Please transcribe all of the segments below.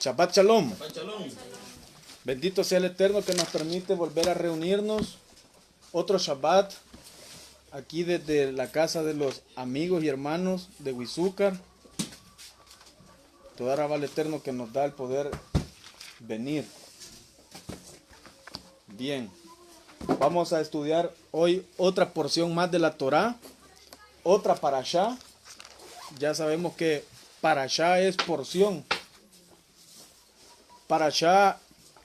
Shabbat Shalom. Bendito sea el Eterno que nos permite volver a reunirnos. Otro Shabbat aquí desde la casa de los amigos y hermanos de Huizúcar. Toda alaba al Eterno que nos da el poder venir. Bien, vamos a estudiar hoy otra porción más de la Torá, otra parashá. Ya sabemos que parashá es porción. Parashá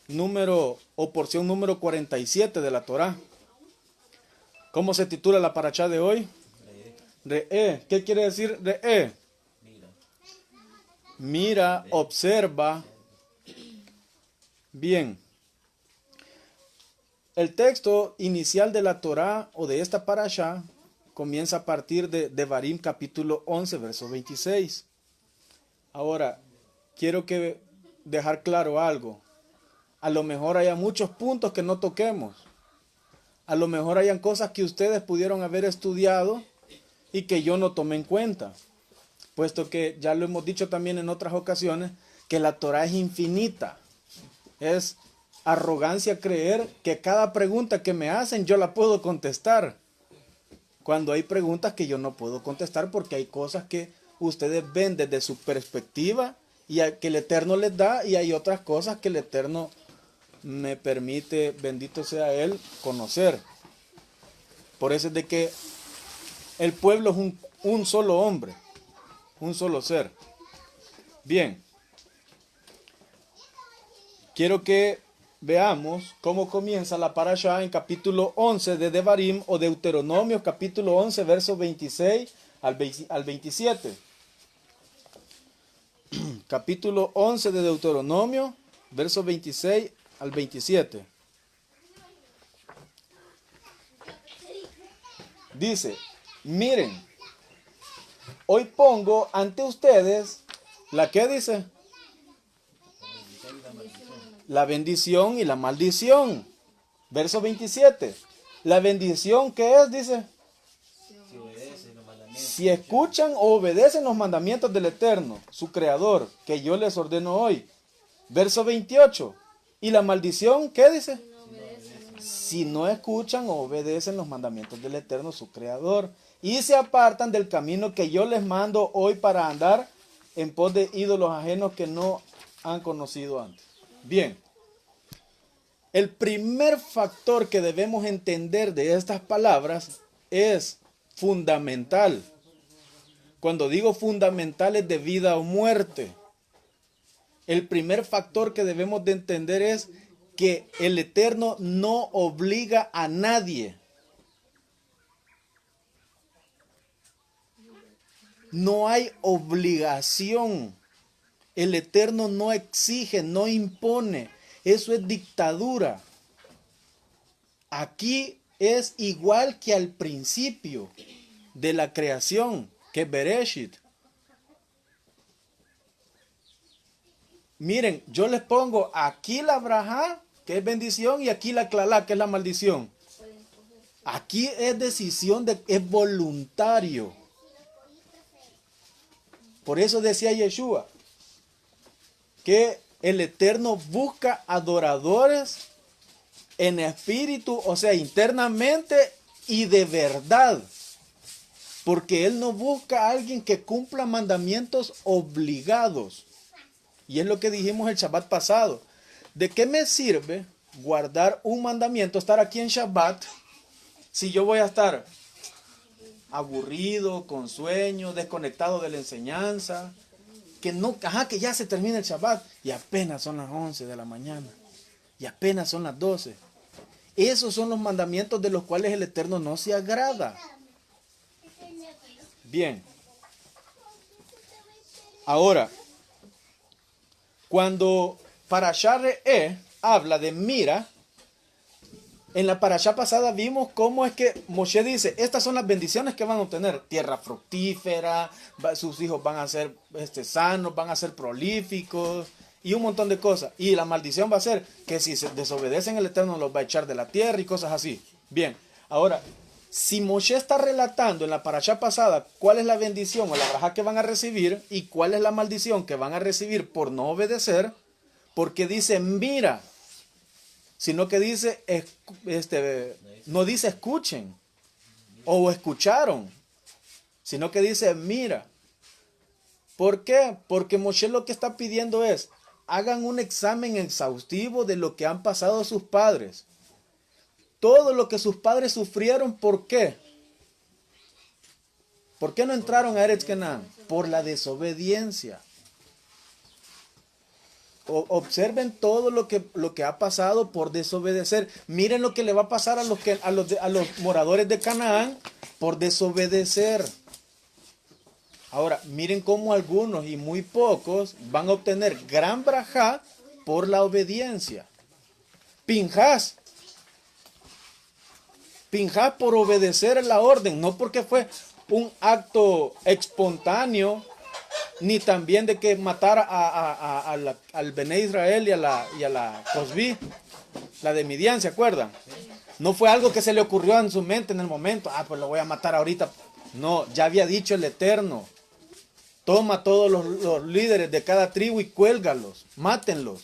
número o porción número 47 de la Torá. ¿Cómo se titula la parashá de hoy? Re'e. ¿Qué quiere decir re'e? Mira, observa. Bien. El texto inicial de la Torá o de esta parashá comienza a partir de Devarim capítulo 11, verso 26. Ahora, quiero dejar claro algo. A lo mejor haya muchos puntos que no toquemos. A lo mejor hayan cosas que ustedes pudieron haber estudiado y que yo no tomé en cuenta. Puesto que ya lo hemos dicho también en otras ocasiones, que la Torá es infinita. Es arrogancia creer que cada pregunta que me hacen yo la puedo contestar. Cuando hay preguntas que yo no puedo contestar porque hay cosas que ustedes ven desde su perspectiva y que el Eterno les da, y hay otras cosas que el Eterno me permite, bendito sea Él, conocer. Por eso es de que el pueblo es un solo hombre, un solo ser. Bien, quiero que veamos cómo comienza la parashá en capítulo 11 de Devarim o Deuteronomio, capítulo 11, versos 26 al 27. Capítulo 11 de Deuteronomio, versos 26 al 27. Dice, miren, hoy pongo ante ustedes, ¿la qué dice? La bendición y la maldición. Verso 27. La bendición, ¿qué es? Dice. Si escuchan o obedecen los mandamientos del Eterno, su Creador, que yo les ordeno hoy. Verso 28. ¿Y la maldición qué dice? Si no escuchan o obedecen los mandamientos del Eterno, su Creador, y se apartan del camino que yo les mando hoy para andar en pos de ídolos ajenos que no han conocido antes. Bien. El primer factor que debemos entender de estas palabras es fundamental. Cuando digo fundamental es de vida o muerte. El primer factor que debemos de entender es que el Eterno no obliga a nadie. No hay obligación. El Eterno no exige, no impone. Eso es dictadura. Aquí es igual que al principio de la creación, que es Bereshit. Miren, yo les pongo aquí la brajá, que es bendición, y aquí la clalá, que es la maldición. Aquí es decisión, es voluntario. Por eso decía Yeshua, que el Eterno busca adoradores en espíritu, o sea, internamente y de verdad. Porque Él no busca a alguien que cumpla mandamientos obligados. Y es lo que dijimos el Shabbat pasado. ¿De qué me sirve guardar un mandamiento, estar aquí en Shabbat, si yo voy a estar aburrido, con sueño, desconectado de la enseñanza? Que ya se termina el Shabbat y apenas son las 11 de la mañana y apenas son las 12. Esos son los mandamientos de los cuales el Eterno no se agrada. Bien. Ahora, cuando Parashá Re'e habla de mira, En la parashá pasada vimos cómo es que Moshe dice, estas son las bendiciones que van a obtener. Tierra fructífera, sus hijos van a ser sanos, van a ser prolíficos y un montón de cosas. Y la maldición va a ser que si se desobedecen el Eterno los va a echar de la tierra y cosas así. Bien, ahora, si Moshe está relatando en la parashá pasada cuál es la bendición o la braja que van a recibir y cuál es la maldición que van a recibir por no obedecer, porque dice, mira, sino que dice, no dice escuchen o escucharon, sino que dice mira. ¿Por qué? Porque Moshe lo que está pidiendo es, hagan un examen exhaustivo de lo que han pasado sus padres. Todo lo que sus padres sufrieron, ¿por qué? ¿Por qué no entraron a Eretz Canaán? Por la desobediencia. Observen todo lo que ha pasado por desobedecer. Miren lo que le va a pasar a los moradores de Canaán por desobedecer. Ahora, miren cómo algunos y muy pocos van a obtener gran brajá por la obediencia. Pinhas por obedecer la orden, no porque fue un acto espontáneo, ni también de que matara al Bené Israel y a la Cosbi, la de Midian, ¿se acuerdan? No fue algo que se le ocurrió en su mente en el momento, pues lo voy a matar ahorita. No, ya había dicho el Eterno, toma todos los líderes de cada tribu y cuélgalos, mátenlos.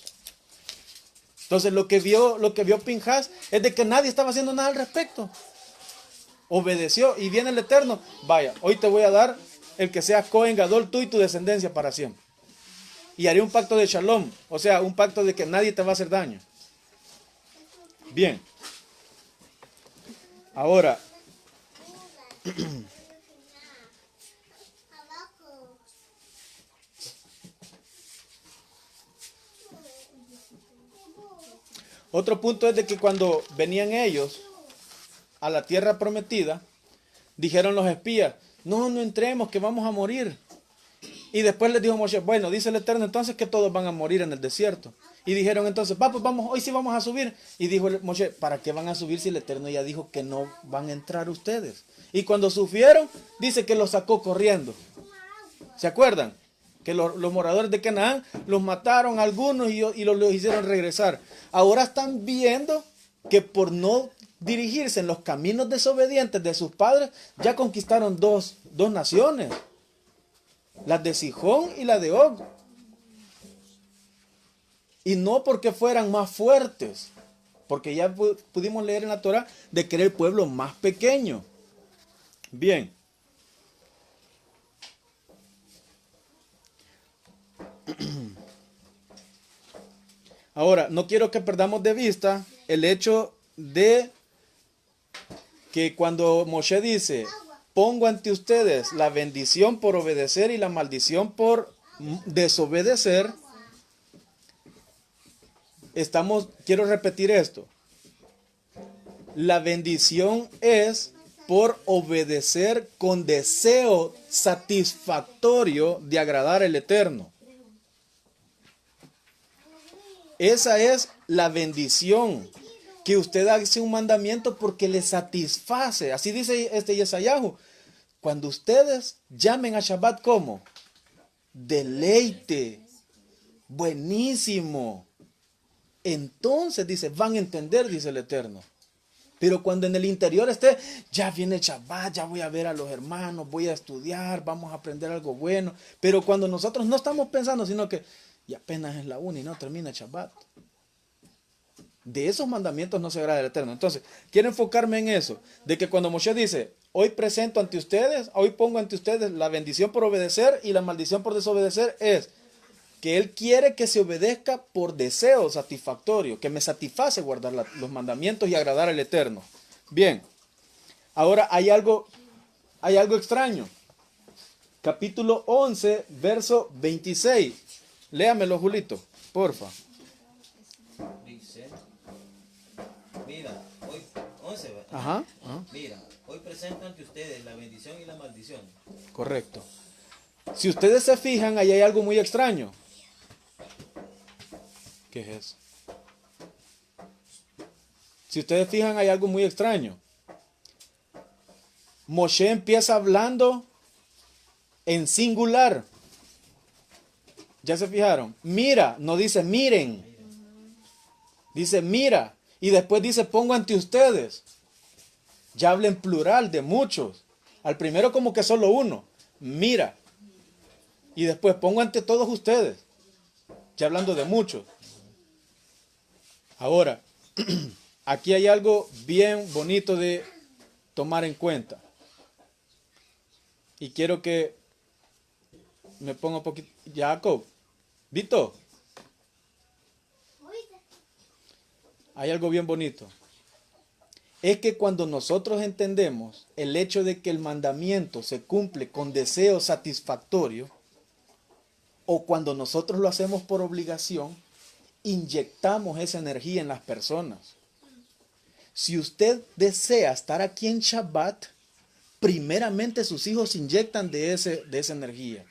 Entonces lo que vio Pinhas es de que nadie estaba haciendo nada al respecto. Obedeció y viene el Eterno, vaya, hoy te voy a dar el que sea Cohen Gadol, tú y tu descendencia para siempre. Y haré un pacto de Shalom, o sea, un pacto de que nadie te va a hacer daño. Bien. Ahora, otro punto es de que cuando venían ellos a la tierra prometida, dijeron los espías, no entremos, que vamos a morir. Y después les dijo Moshe, bueno, dice el Eterno entonces que todos van a morir en el desierto. Y dijeron entonces, pues vamos, hoy sí vamos a subir. Y dijo Moshe, ¿para qué van a subir si el Eterno ya dijo que no van a entrar ustedes? Y cuando subieron, dice que los sacó corriendo. ¿Se acuerdan? Que los moradores de Canaán los mataron algunos y los hicieron regresar. Ahora están viendo que por no dirigirse en los caminos desobedientes de sus padres, ya conquistaron dos naciones. Las de Sihón y la de Og. Y no porque fueran más fuertes, porque ya pudimos leer en la Torah de que era el pueblo más pequeño. Bien. Ahora, no quiero que perdamos de vista el hecho de que cuando Moshe dice, pongo ante ustedes la bendición por obedecer y la maldición por desobedecer, quiero repetir esto. La bendición es por obedecer con deseo satisfactorio de agradar al Eterno. Esa es la bendición, que usted hace un mandamiento porque le satisface. Así dice Yesayahu. Cuando ustedes llamen a Shabbat como deleite, buenísimo, entonces dice, van a entender, dice el Eterno. Pero cuando en el interior esté, ya viene el Shabbat, ya voy a ver a los hermanos, voy a estudiar, vamos a aprender algo bueno. Pero cuando nosotros no estamos pensando, sino que y apenas es la una y no termina el Shabbat. De esos mandamientos no se agrada el Eterno. Entonces, quiero enfocarme en eso, de que cuando Moshe dice, hoy presento ante ustedes, hoy pongo ante ustedes la bendición por obedecer y la maldición por desobedecer, es que Él quiere que se obedezca por deseo satisfactorio, que me satisface guardar los mandamientos y agradar al Eterno. Bien, ahora hay algo extraño. Capítulo 11, verso 26. Léamelo, Julito, porfa. Dice, mira, hoy 11, ¿verdad? Ajá. Mira, hoy presento ante ustedes la bendición y la maldición. Correcto. Si ustedes se fijan, ahí hay algo muy extraño. ¿Qué es eso? Si ustedes fijan, hay algo muy extraño. Moshe empieza hablando en singular. ¿Ya se fijaron? Mira, no dice miren. Dice mira. Y después dice pongo ante ustedes. Ya habla en plural de muchos. Al primero como que solo uno. Mira. Y después pongo ante todos ustedes. Ya hablando de muchos. Ahora, aquí hay algo bien bonito de tomar en cuenta. Y quiero que me ponga un poquito. Jacob, Vito, hay algo bien bonito. Es que cuando nosotros entendemos el hecho de que el mandamiento se cumple con deseo satisfactorio, o cuando nosotros lo hacemos por obligación, inyectamos esa energía en las personas. Si usted desea estar aquí en Shabbat, primeramente sus hijos inyectan de esa energía.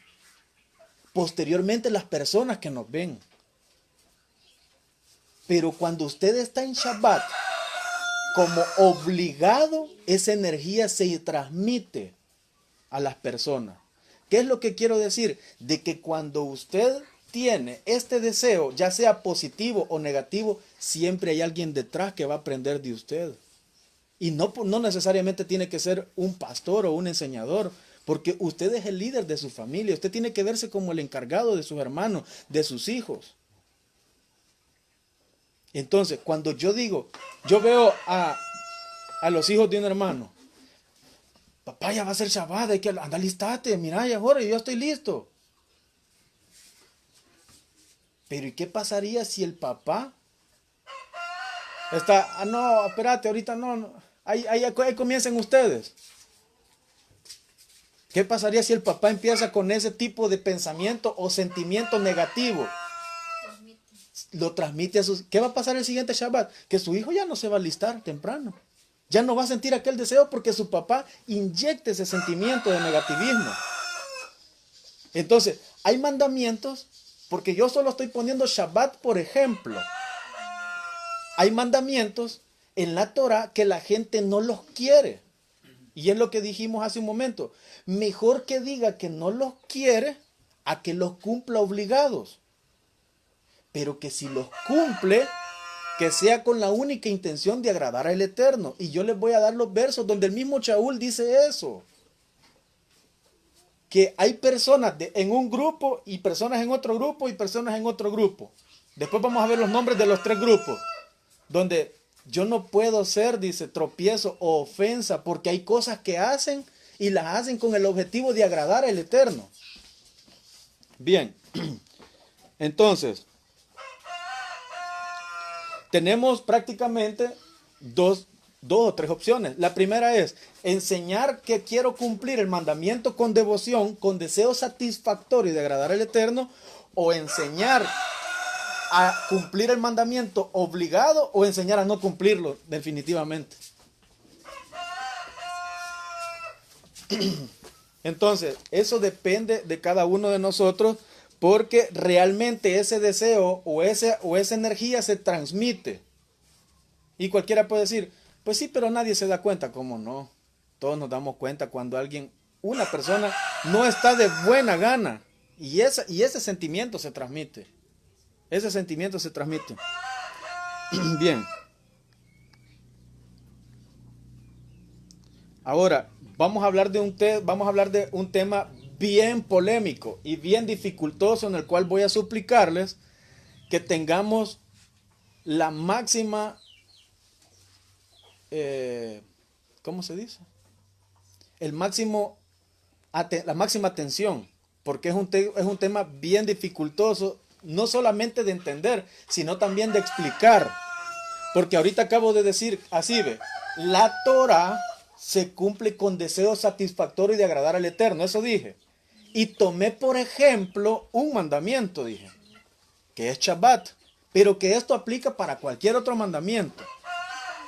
Posteriormente las personas que nos ven. Pero cuando usted está en Shabbat, como obligado, esa energía se transmite a las personas. ¿Qué es lo que quiero decir? De que cuando usted tiene este deseo, ya sea positivo o negativo, siempre hay alguien detrás que va a aprender de usted. Y no necesariamente tiene que ser un pastor o un enseñador, porque usted es el líder de su familia. Usted tiene que verse como el encargado de sus hermanos, de sus hijos. Entonces, cuando yo digo, yo veo a los hijos de un hermano, papá, ya va a ser Shabbat, hay que anda, listate, mira, ya ahora yo ya estoy listo. Pero ¿y qué pasaría si el papá está, no, espérate, ahorita no, ahí comiencen ustedes? ¿Qué pasaría si el papá empieza con ese tipo de pensamiento o sentimiento negativo? Lo transmite a sus... ¿Qué va a pasar el siguiente Shabbat? Que su hijo ya no se va a alistar temprano. Ya no va a sentir aquel deseo porque su papá inyecta ese sentimiento de negativismo. Entonces, hay mandamientos, porque yo solo estoy poniendo Shabbat por ejemplo. Hay mandamientos en la Torah que la gente no los quiere. Y es lo que dijimos hace un momento. Mejor que diga que no los quiere a que los cumpla obligados. Pero que si los cumple, que sea con la única intención de agradar al Eterno. Y yo les voy a dar los versos donde el mismo Shaul dice eso. Que hay personas en un grupo y personas en otro grupo y personas en otro grupo. Después vamos a ver los nombres de los tres grupos. Donde yo no puedo ser, dice, tropiezo o ofensa, porque hay cosas que hacen y las hacen con el objetivo de agradar al Eterno. Bien, entonces, tenemos prácticamente dos o tres opciones. La primera es enseñar que quiero cumplir el mandamiento con devoción, con deseo satisfactorio de agradar al Eterno, o enseñar a cumplir el mandamiento obligado o enseñar a no cumplirlo definitivamente. Entonces, eso depende de cada uno de nosotros, porque realmente ese deseo o esa energía se transmite. Y cualquiera puede decir, pues sí, pero nadie se da cuenta. ¿Cómo no? Todos nos damos cuenta cuando una persona no está de buena gana. Y ese sentimiento se transmite. Ese sentimiento se transmite. Bien. Ahora, vamos a hablar de un tema bien polémico y bien dificultoso, en el cual voy a suplicarles que tengamos la máxima, ¿cómo se dice? La máxima atención, porque es un tema bien dificultoso, no solamente de entender, sino también de explicar. Porque ahorita acabo de decir, así ve, la Torah se cumple con deseo satisfactorio de agradar al Eterno, eso dije. Y tomé por ejemplo un mandamiento, dije, que es Shabbat, pero que esto aplica para cualquier otro mandamiento.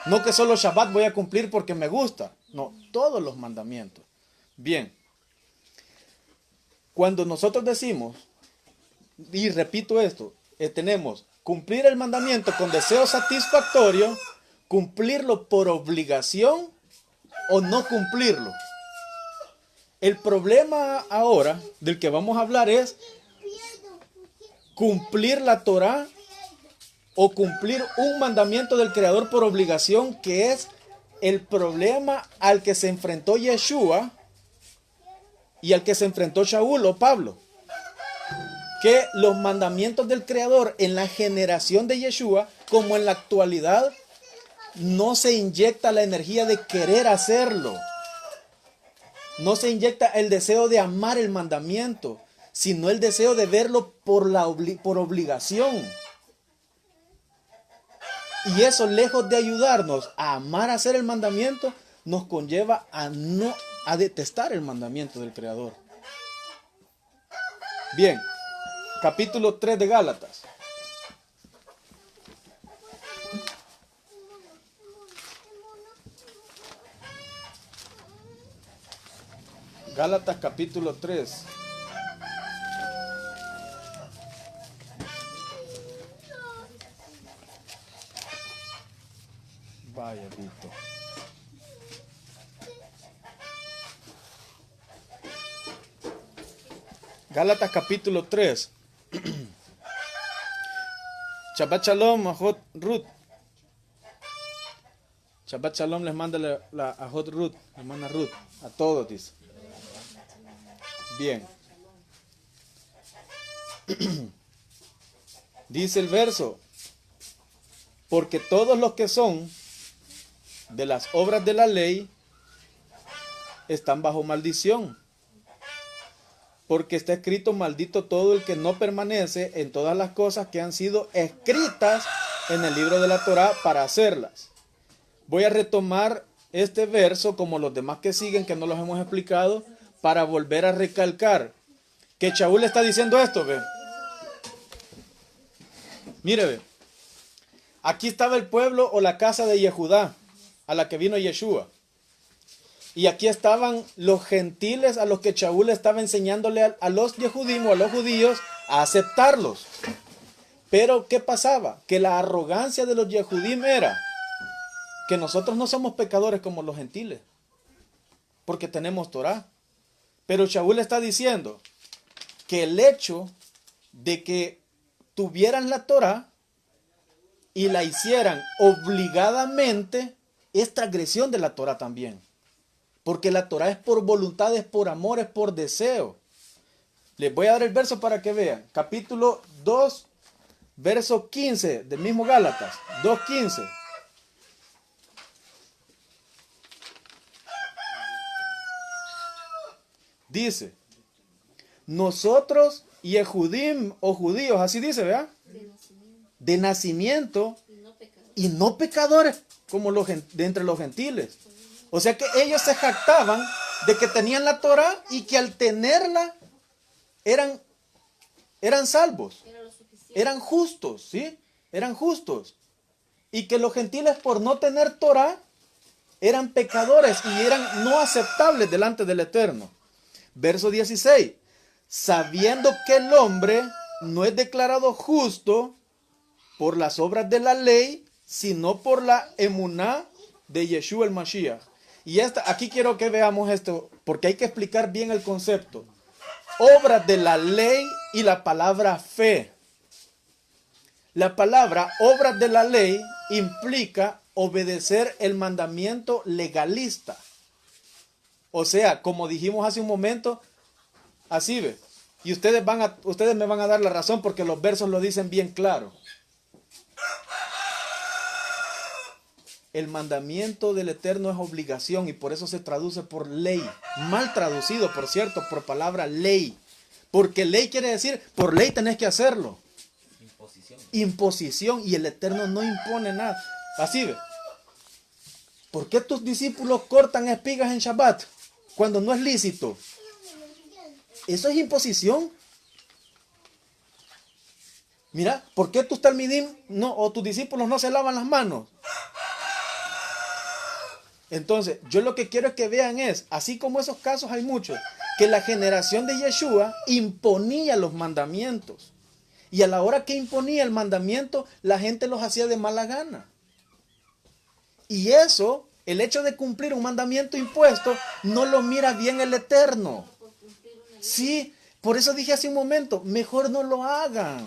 No que solo Shabbat voy a cumplir porque me gusta, no, todos los mandamientos. Bien, cuando nosotros decimos, y repito esto, tenemos cumplir el mandamiento con deseo satisfactorio, cumplirlo por obligación o no cumplirlo. El problema ahora del que vamos a hablar es cumplir la Torá o cumplir un mandamiento del Creador por obligación, que es el problema al que se enfrentó Yeshua y al que se enfrentó Shaul o Pablo. Que los mandamientos del Creador en la generación de Yeshua, como en la actualidad, no se inyecta la energía de querer hacerlo. No se inyecta el deseo de amar el mandamiento, sino el deseo de verlo por obligación. Y eso, lejos de ayudarnos a amar hacer el mandamiento, nos conlleva a detestar el mandamiento del Creador. Bien, capítulo 3 de Gálatas. Gálatas capítulo 3. Vaya, Vito. Gálatas capítulo 3. Shabbat Shalom, Ajot Ruth. Shabbat Shalom les manda la Ajot Ruth, hermana Ruth, a todos, dice. Bien. Dice el verso: porque todos los que son de las obras de la ley están bajo maldición. Porque está escrito: maldito todo el que no permanece en todas las cosas que han sido escritas en el libro de la Torá para hacerlas. Voy a retomar este verso, como los demás que siguen, que no los hemos explicado, para volver a recalcar que Shaul está diciendo esto, ve. Mire, ve. Aquí estaba el pueblo o la casa de Yehudá, a la que vino Yeshua. Y aquí estaban los gentiles a los que Shaul estaba enseñándole a los Yehudim o a los judíos a aceptarlos. Pero, ¿qué pasaba? Que la arrogancia de los Yehudim era que nosotros no somos pecadores como los gentiles, porque tenemos Torá. Pero Shaul está diciendo que el hecho de que tuvieran la Torá y la hicieran obligadamente es transgresión de la Torá también. Porque la Torá es por voluntad, es por amor, es por deseo. Les voy a dar el verso para que vean. Capítulo 2, verso 15 del mismo Gálatas. 2:15. Dice: nosotros Yehudim o judíos, así dice, ¿verdad? De nacimiento y no pecadores como de entre los gentiles. O sea que ellos se jactaban de que tenían la Torá y que al tenerla eran salvos, eran justos, ¿sí? Eran justos. Y que los gentiles, por no tener Torá, eran pecadores y eran no aceptables delante del Eterno. Verso 16. Sabiendo que el hombre no es declarado justo por las obras de la ley, sino por la emuná de Yeshua el Mashiach. Y aquí quiero que veamos esto, porque hay que explicar bien el concepto. Obras de la ley y la palabra fe. La palabra obras de la ley implica obedecer el mandamiento legalista. O sea, como dijimos hace un momento, así ve. Y ustedes me van a dar la razón porque los versos lo dicen bien claro. El mandamiento del Eterno es obligación y por eso se traduce por ley. Mal traducido, por cierto, por palabra ley. Porque ley quiere decir, por ley tenés que hacerlo. Imposición. Y el Eterno no impone nada. Así ve. ¿Por qué tus discípulos cortan espigas en Shabbat cuando no es lícito? Eso es imposición. Mira, ¿por qué tus talmidim o tus discípulos no se lavan las manos? Entonces, yo lo que quiero es que vean así como esos casos hay muchos, que la generación de Yeshua imponía los mandamientos. Y a la hora que imponía el mandamiento, la gente los hacía de mala gana. Y eso, el hecho de cumplir un mandamiento impuesto, no lo mira bien el Eterno. Sí, por eso dije hace un momento, mejor no lo hagan.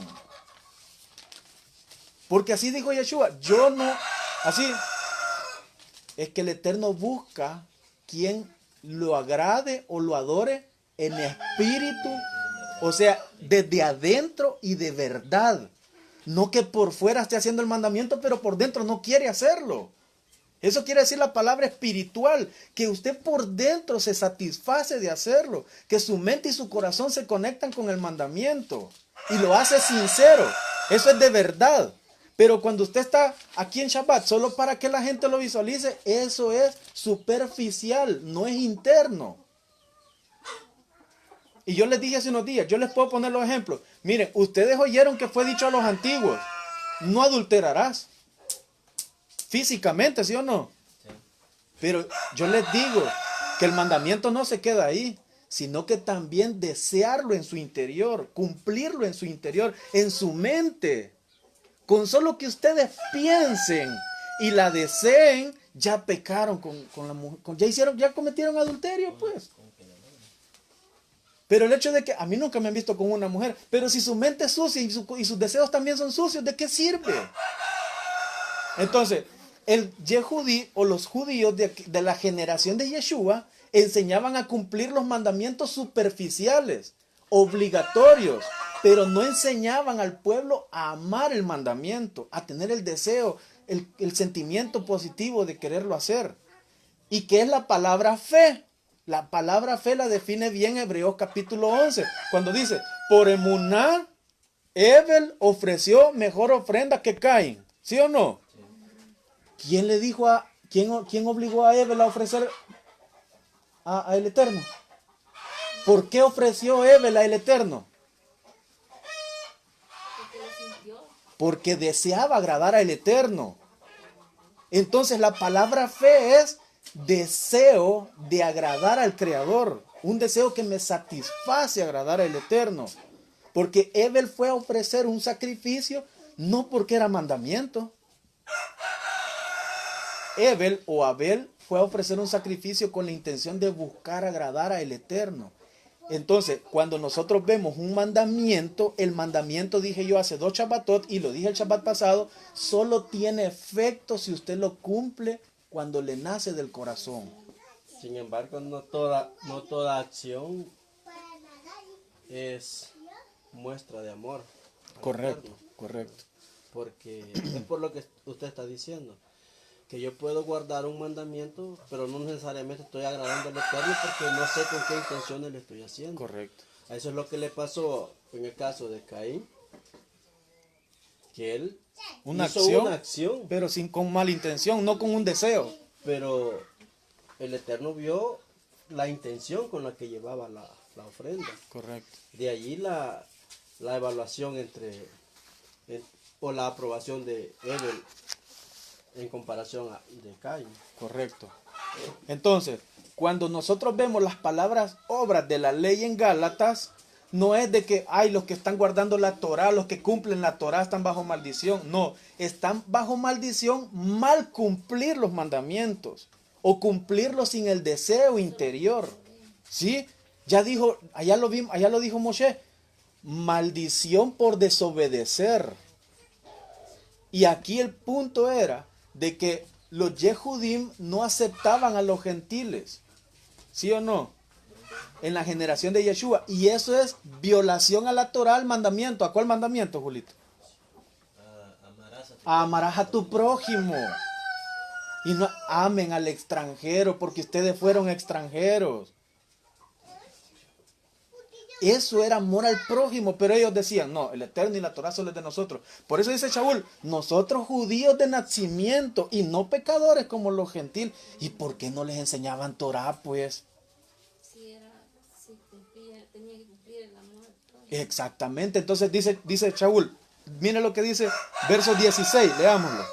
Porque así dijo Yeshua, yo no, así, es que el Eterno busca quien lo agrade o lo adore en espíritu, o sea, desde adentro y de verdad. No que por fuera esté haciendo el mandamiento, pero por dentro no quiere hacerlo. Eso quiere decir la palabra espiritual, que usted por dentro se satisface de hacerlo, que su mente y su corazón se conectan con el mandamiento y lo hace sincero. Eso es de verdad. Pero cuando usted está aquí en Shabbat solo para que la gente lo visualice, eso es superficial, no es interno. Y yo les dije hace unos días, yo les puedo poner los ejemplos. Miren, ustedes oyeron que fue dicho a los antiguos, no adulterarás. Físicamente, ¿sí o no? Sí. Pero yo les digo que el mandamiento no se queda ahí, sino que también desearlo en su interior, cumplirlo en su interior, en su mente. Con solo que ustedes piensen y la deseen, ya pecaron con la mujer, ya cometieron adulterio, pues. Pero el hecho de que a mí nunca me han visto con una mujer, pero si su mente es sucia y sus deseos también son sucios, ¿de qué sirve? Entonces, el Yehudí o los judíos de la generación de Yeshua enseñaban a cumplir los mandamientos superficiales, obligatorios, pero no enseñaban al pueblo a amar el mandamiento, a tener el deseo, el sentimiento positivo de quererlo hacer. ¿Y qué es la palabra fe? La palabra fe la define bien Hebreos capítulo 11, cuando dice, por emuná, Abel ofreció mejor ofrenda que Caín. ¿Sí o no? ¿Quién le dijo quién obligó a Abel a ofrecer a el Eterno? ¿Por qué ofreció Abel a el Eterno? Porque deseaba agradar al Eterno. Entonces la palabra fe es deseo de agradar al Creador. Un deseo que me satisface agradar al Eterno. Porque Abel fue a ofrecer un sacrificio no porque era mandamiento. Abel fue a ofrecer un sacrificio con la intención de buscar agradar al Eterno. Entonces, cuando nosotros vemos un mandamiento, el mandamiento, dije yo hace 2 Shabbatot, y lo dije el Shabbat pasado, solo tiene efecto si usted lo cumple cuando le nace del corazón. Sin embargo, no toda acción es muestra de amor. Correcto, correcto. Porque es por lo que usted está diciendo, que yo puedo guardar un mandamiento, pero no necesariamente estoy agradando al Eterno porque no sé con qué intenciones le estoy haciendo. Correcto. Eso es lo que le pasó en el caso de Caín, que él hizo una acción, pero con mala intención, no con un deseo. pero el Eterno vio la intención con la que llevaba la ofrenda. Correcto. De allí la evaluación o la aprobación de Abel en comparación de Caín. Correcto. Entonces, cuando nosotros vemos las palabras obras de la ley en Gálatas, no es de que, los que están guardando la Torá, los que cumplen la Torá están bajo maldición. No, están bajo maldición mal cumplir los mandamientos o cumplirlos sin el deseo interior. ¿Sí? Ya dijo, allá lo dijo Moshe, maldición por desobedecer. Y aquí el punto era de que los Yehudim no aceptaban a los gentiles. ¿Sí o no? En la generación de Yeshua. Y eso es violación a la Torá, al mandamiento. ¿A cuál mandamiento, Julito? Amarás a tu prójimo. Y no amen al extranjero porque ustedes fueron extranjeros. Eso era amor al prójimo, pero ellos decían, no, el Eterno y la Torá son los de nosotros. Por eso dice Shaul, nosotros judíos de nacimiento y no pecadores como los gentiles. ¿Y por qué no les enseñaban Torá, pues? Tenía que cumplir el amor. Exactamente, entonces dice Shaul, mire lo que dice verso 16, leámoslo.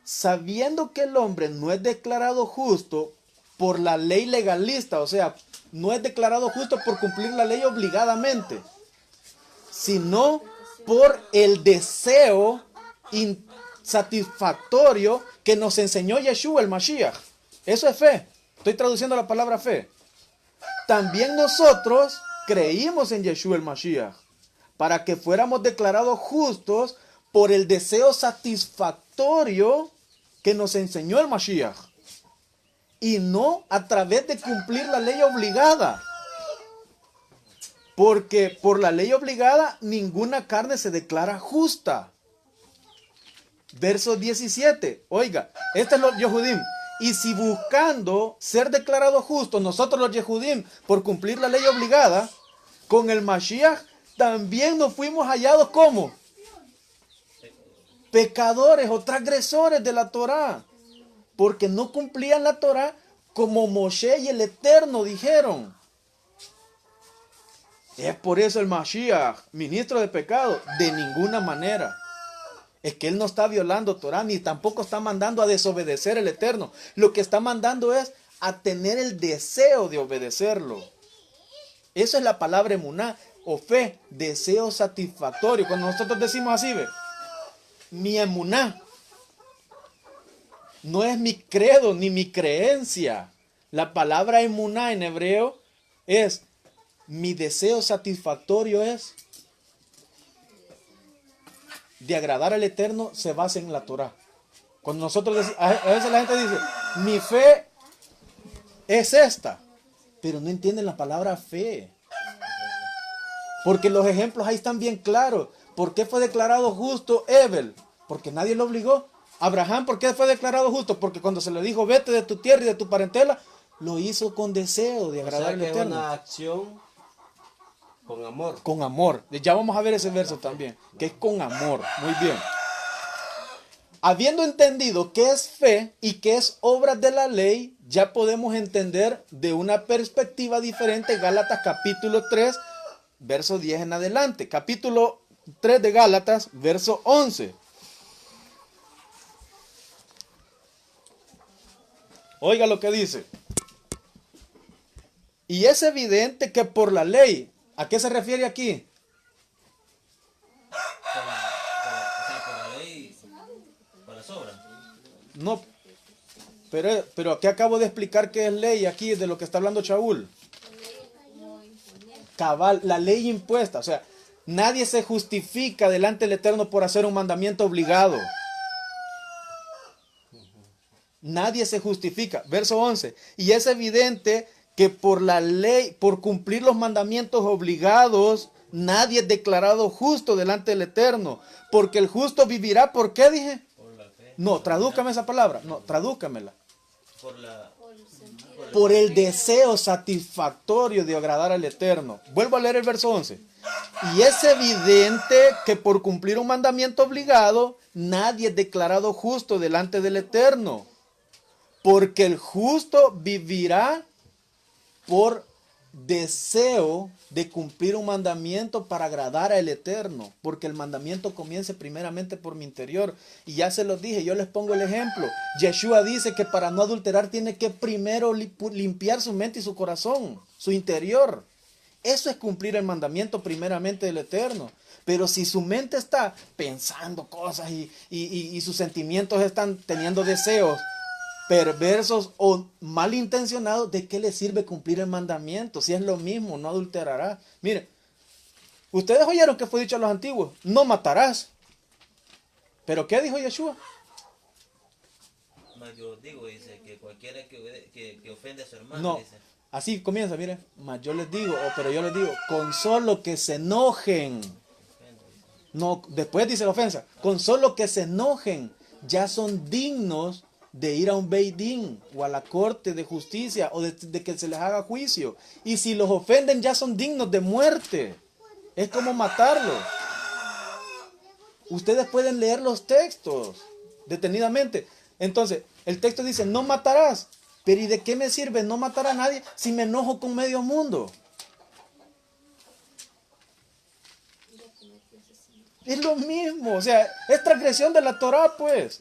Sabiendo que el hombre no es declarado justo por la ley legalista, o sea, no es declarado justo por cumplir la ley obligadamente, sino por el deseo insatisfactorio que que nos enseñó Yeshua el Mashiach. Eso es fe. Estoy traduciendo la palabra fe. También nosotros creímos en Yeshua el Mashiach para que fuéramos declarados justos por el deseo satisfactorio que nos enseñó el Mashiach. Y no a través de cumplir la ley obligada. Porque por la ley obligada ninguna carne se declara justa. Verso 17. Oiga, este es los Yehudim. Y si buscando ser declarados justos, nosotros los Yehudim, por cumplir la ley obligada, con el Mashiach también nos fuimos hallados como pecadores o transgresores de la Torá. Porque no cumplían la Torá como Moshe y el Eterno dijeron. Es por eso el Mashiach, ministro de pecado, de ninguna manera. Es que él no está violando Torah, ni tampoco está mandando a desobedecer el Eterno. Lo que está mandando es a tener el deseo de obedecerlo. Eso es la palabra emuná o fe, deseo satisfactorio. Cuando nosotros decimos así, ve, mi emuná no es mi credo ni mi creencia. La palabra emuná en hebreo es mi deseo satisfactorio es de agradar al Eterno, se basa en la Torah. Cuando nosotros decimos, a veces la gente dice, mi fe es esta, pero no entienden la palabra fe. Porque los ejemplos ahí están bien claros. ¿Por qué fue declarado justo Abel? Porque nadie lo obligó. Abraham, ¿por qué fue declarado justo? Porque cuando se le dijo, vete de tu tierra y de tu parentela, lo hizo con deseo de agradar al Eterno. Es una acción con amor. Con amor. Ya vamos a ver ese verso también, que es con amor. Muy bien. Habiendo entendido qué es fe y qué es obras de la ley, ya podemos entender de una perspectiva diferente Gálatas capítulo 3, verso 10 en adelante. Capítulo 3 de Gálatas, verso 11. Oiga lo que dice. Y es evidente que por la ley, ¿a qué se refiere aquí? Por la ley, por las obras. No, pero aquí acabo de explicar qué es ley aquí de lo que está hablando Shaul. Cabal, la ley impuesta, o sea, nadie se justifica delante del Eterno por hacer un mandamiento obligado. Nadie se justifica. Verso 11. Y es evidente que por la ley, por cumplir los mandamientos obligados, nadie es declarado justo delante del Eterno. Porque el justo vivirá, ¿por qué dije? Por la fe. No, tradúcame esa palabra. No, tradúcamela. Por la... Por el deseo satisfactorio de agradar al Eterno. Vuelvo a leer el verso 11. Y es evidente que por cumplir un mandamiento obligado, nadie es declarado justo delante del Eterno. Porque el justo vivirá por deseo de cumplir un mandamiento para agradar al Eterno. Porque el mandamiento comienza primeramente por mi interior. Y ya se los dije, yo les pongo el ejemplo. Yeshua dice que para no adulterar tiene que primero limpiar su mente y su corazón, su interior. Eso es cumplir el mandamiento primeramente del Eterno. Pero si su mente está pensando cosas y sus sentimientos están teniendo deseos perversos o malintencionados, ¿de qué le sirve cumplir el mandamiento? Si es lo mismo, no adulterarás. Mire, ustedes oyeron que fue dicho a los antiguos, no matarás. ¿Pero qué dijo Yeshua? Mas yo digo, dice, que cualquiera que ofende a su hermano, No, dice. así comienza, mire. Mas yo les digo, pero yo les digo, con solo que se enojen. No, después dice la ofensa, con solo que se enojen, ya son dignos de ir a un Beidín o a la corte de justicia o de que se les haga juicio. Y si los ofenden ya son dignos de muerte. Es como matarlos. Ustedes pueden leer los textos detenidamente. Entonces, el texto dice, no matarás. Pero ¿y de qué me sirve no matar a nadie si me enojo con medio mundo? Es lo mismo, o sea, es transgresión de la Torá, pues.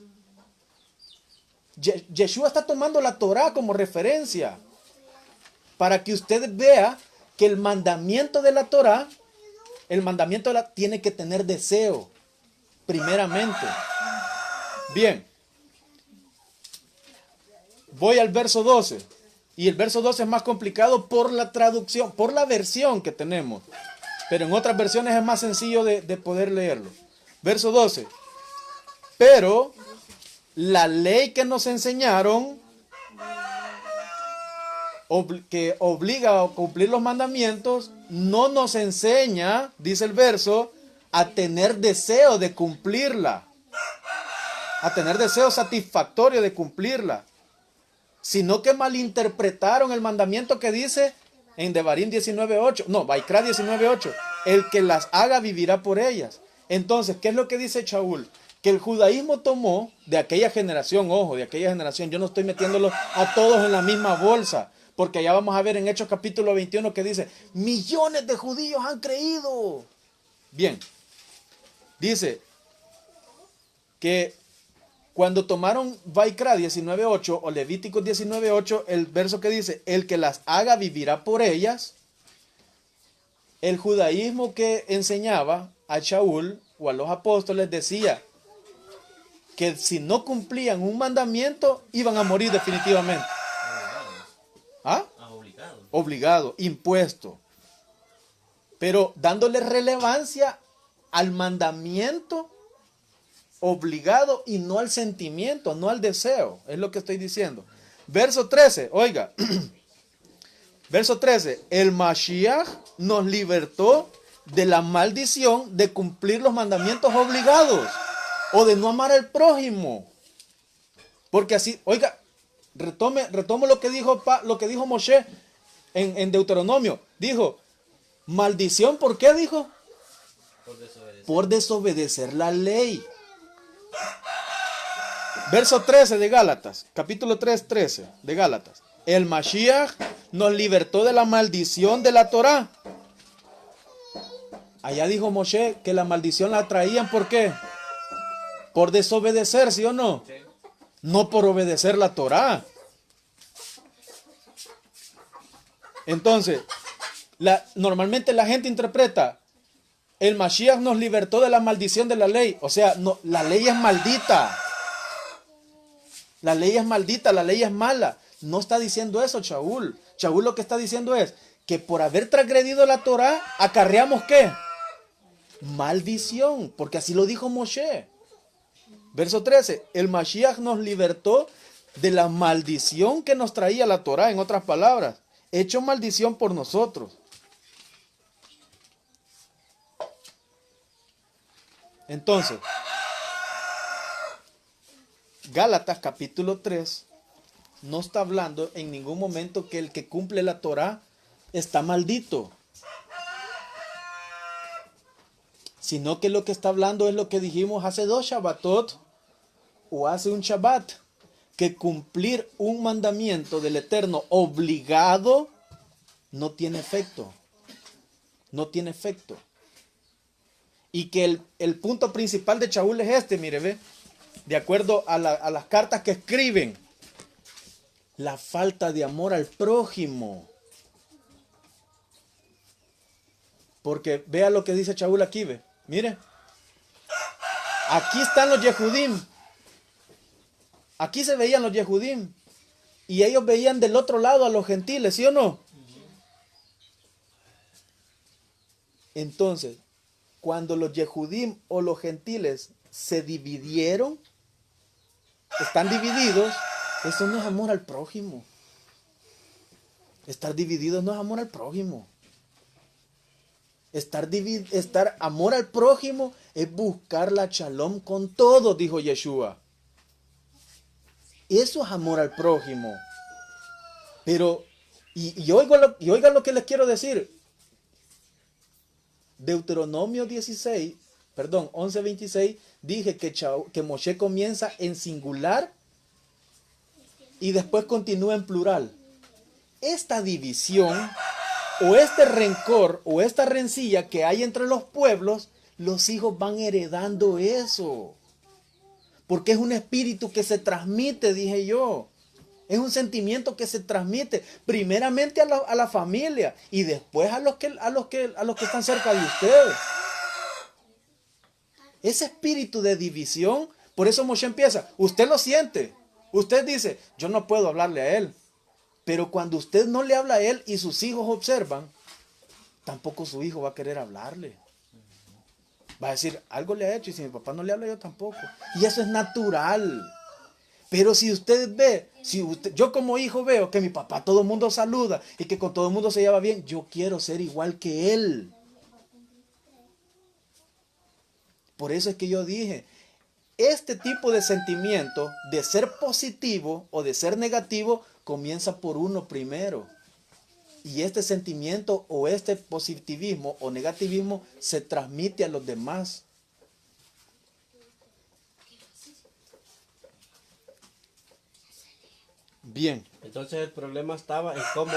Yeshua está tomando la Torá como referencia para que usted vea que el mandamiento de la Torá, tiene que tener deseo, primeramente. Bien, voy al verso 12. Y el verso 12 es más complicado por la traducción, por la versión que tenemos. Pero en otras versiones es más sencillo de poder leerlo. Verso 12. Pero la ley que nos enseñaron, que obliga a cumplir los mandamientos, no nos enseña, dice el verso, a tener deseo de cumplirla. A tener deseo satisfactorio de cumplirla. Sino que malinterpretaron el mandamiento que dice en Devarim 19.8. No, Vaikra 19.8. El que las haga vivirá por ellas. Entonces, ¿qué es lo que dice Shaul? Que el judaísmo tomó de aquella generación, ojo, de aquella generación, yo no estoy metiéndolos a todos en la misma bolsa, porque allá vamos a ver en Hechos capítulo 21 que dice, millones de judíos han creído. Bien, dice que cuando tomaron Vaikra 19.8 o Levíticos 19.8, el verso que dice, el que las haga vivirá por ellas, el judaísmo que enseñaba a Shaul o a los apóstoles decía que si no cumplían un mandamiento, iban a morir definitivamente. ¿Ah? Obligado. Obligado, impuesto. Pero dándole relevancia al mandamiento obligado y no al sentimiento, no al deseo. Es lo que estoy diciendo. Verso 13, oiga. Verso 13. El Mashiach nos libertó de la maldición de cumplir los mandamientos obligados o de no amar al prójimo. Porque así, oiga, retomo lo que dijo Moshe en Deuteronomio. Dijo, maldición, ¿por qué dijo? Por desobedecer la ley. Verso 13 de Gálatas, capítulo 3, 13 de Gálatas. El Mashiach nos libertó de la maldición de la Torá. Allá dijo Moshe que la maldición la traían, ¿por qué? Por desobedecer, ¿sí o no? Sí. No por obedecer la Torá. Entonces, normalmente la gente interpreta, el Mashiach nos libertó de la maldición de la ley. O sea, no, la ley es maldita. La ley es maldita, la ley es mala. No está diciendo eso Shaul. Shaul lo que está diciendo es que por haber transgredido la Torá, acarreamos ¿qué? Maldición, porque así lo dijo Moshe. Verso 13, el Mashiach nos libertó de la maldición que nos traía la Torá, en otras palabras, hecho maldición por nosotros. Entonces, Gálatas capítulo 3 no está hablando en ningún momento que el que cumple la Torá está maldito, sino que lo que está hablando es lo que dijimos hace 2 Shabbatot o hace un Shabbat, que cumplir un mandamiento del Eterno obligado no tiene efecto. No tiene efecto. Y que el punto principal de Shaul es este, mire, ve, de acuerdo a las cartas que escriben, la falta de amor al prójimo. Porque vea lo que dice Shaul aquí, ve, mire, aquí están los Yehudim, aquí se veían los Yehudim, y ellos veían del otro lado a los gentiles, ¿sí o no? Entonces, cuando los Yehudim o los gentiles se dividieron, están divididos, eso no es amor al prójimo. Estar divididos no es amor al prójimo. Estar amor al prójimo es buscar la shalom con todo, dijo Yeshua. Eso es amor al prójimo. Pero, y oiga lo que les quiero decir. Deuteronomio 11:26, dije que Moshe comienza en singular y después continúa en plural. Esta división o este rencor o esta rencilla que hay entre los pueblos, los hijos van heredando eso. Porque es un espíritu que se transmite, dije yo. Es un sentimiento que se transmite primeramente a la familia y después a los que están cerca de ustedes. Ese espíritu de división, por eso Moshe empieza, usted lo siente, Usted dice, yo no puedo hablarle a él. Pero cuando usted no le habla a él y sus hijos observan, tampoco su hijo va a querer hablarle. Va a decir, algo le ha hecho y si mi papá no le habla, yo tampoco. Y eso es natural. Pero si usted ve, yo como hijo veo que mi papá todo el mundo saluda y que con todo el mundo se lleva bien, yo quiero ser igual que él. Por eso es que yo dije, este tipo de sentimiento de ser positivo o de ser negativo comienza por uno primero. Y este sentimiento o este positivismo o negativismo se transmite a los demás. Bien. Entonces el problema estaba en cómo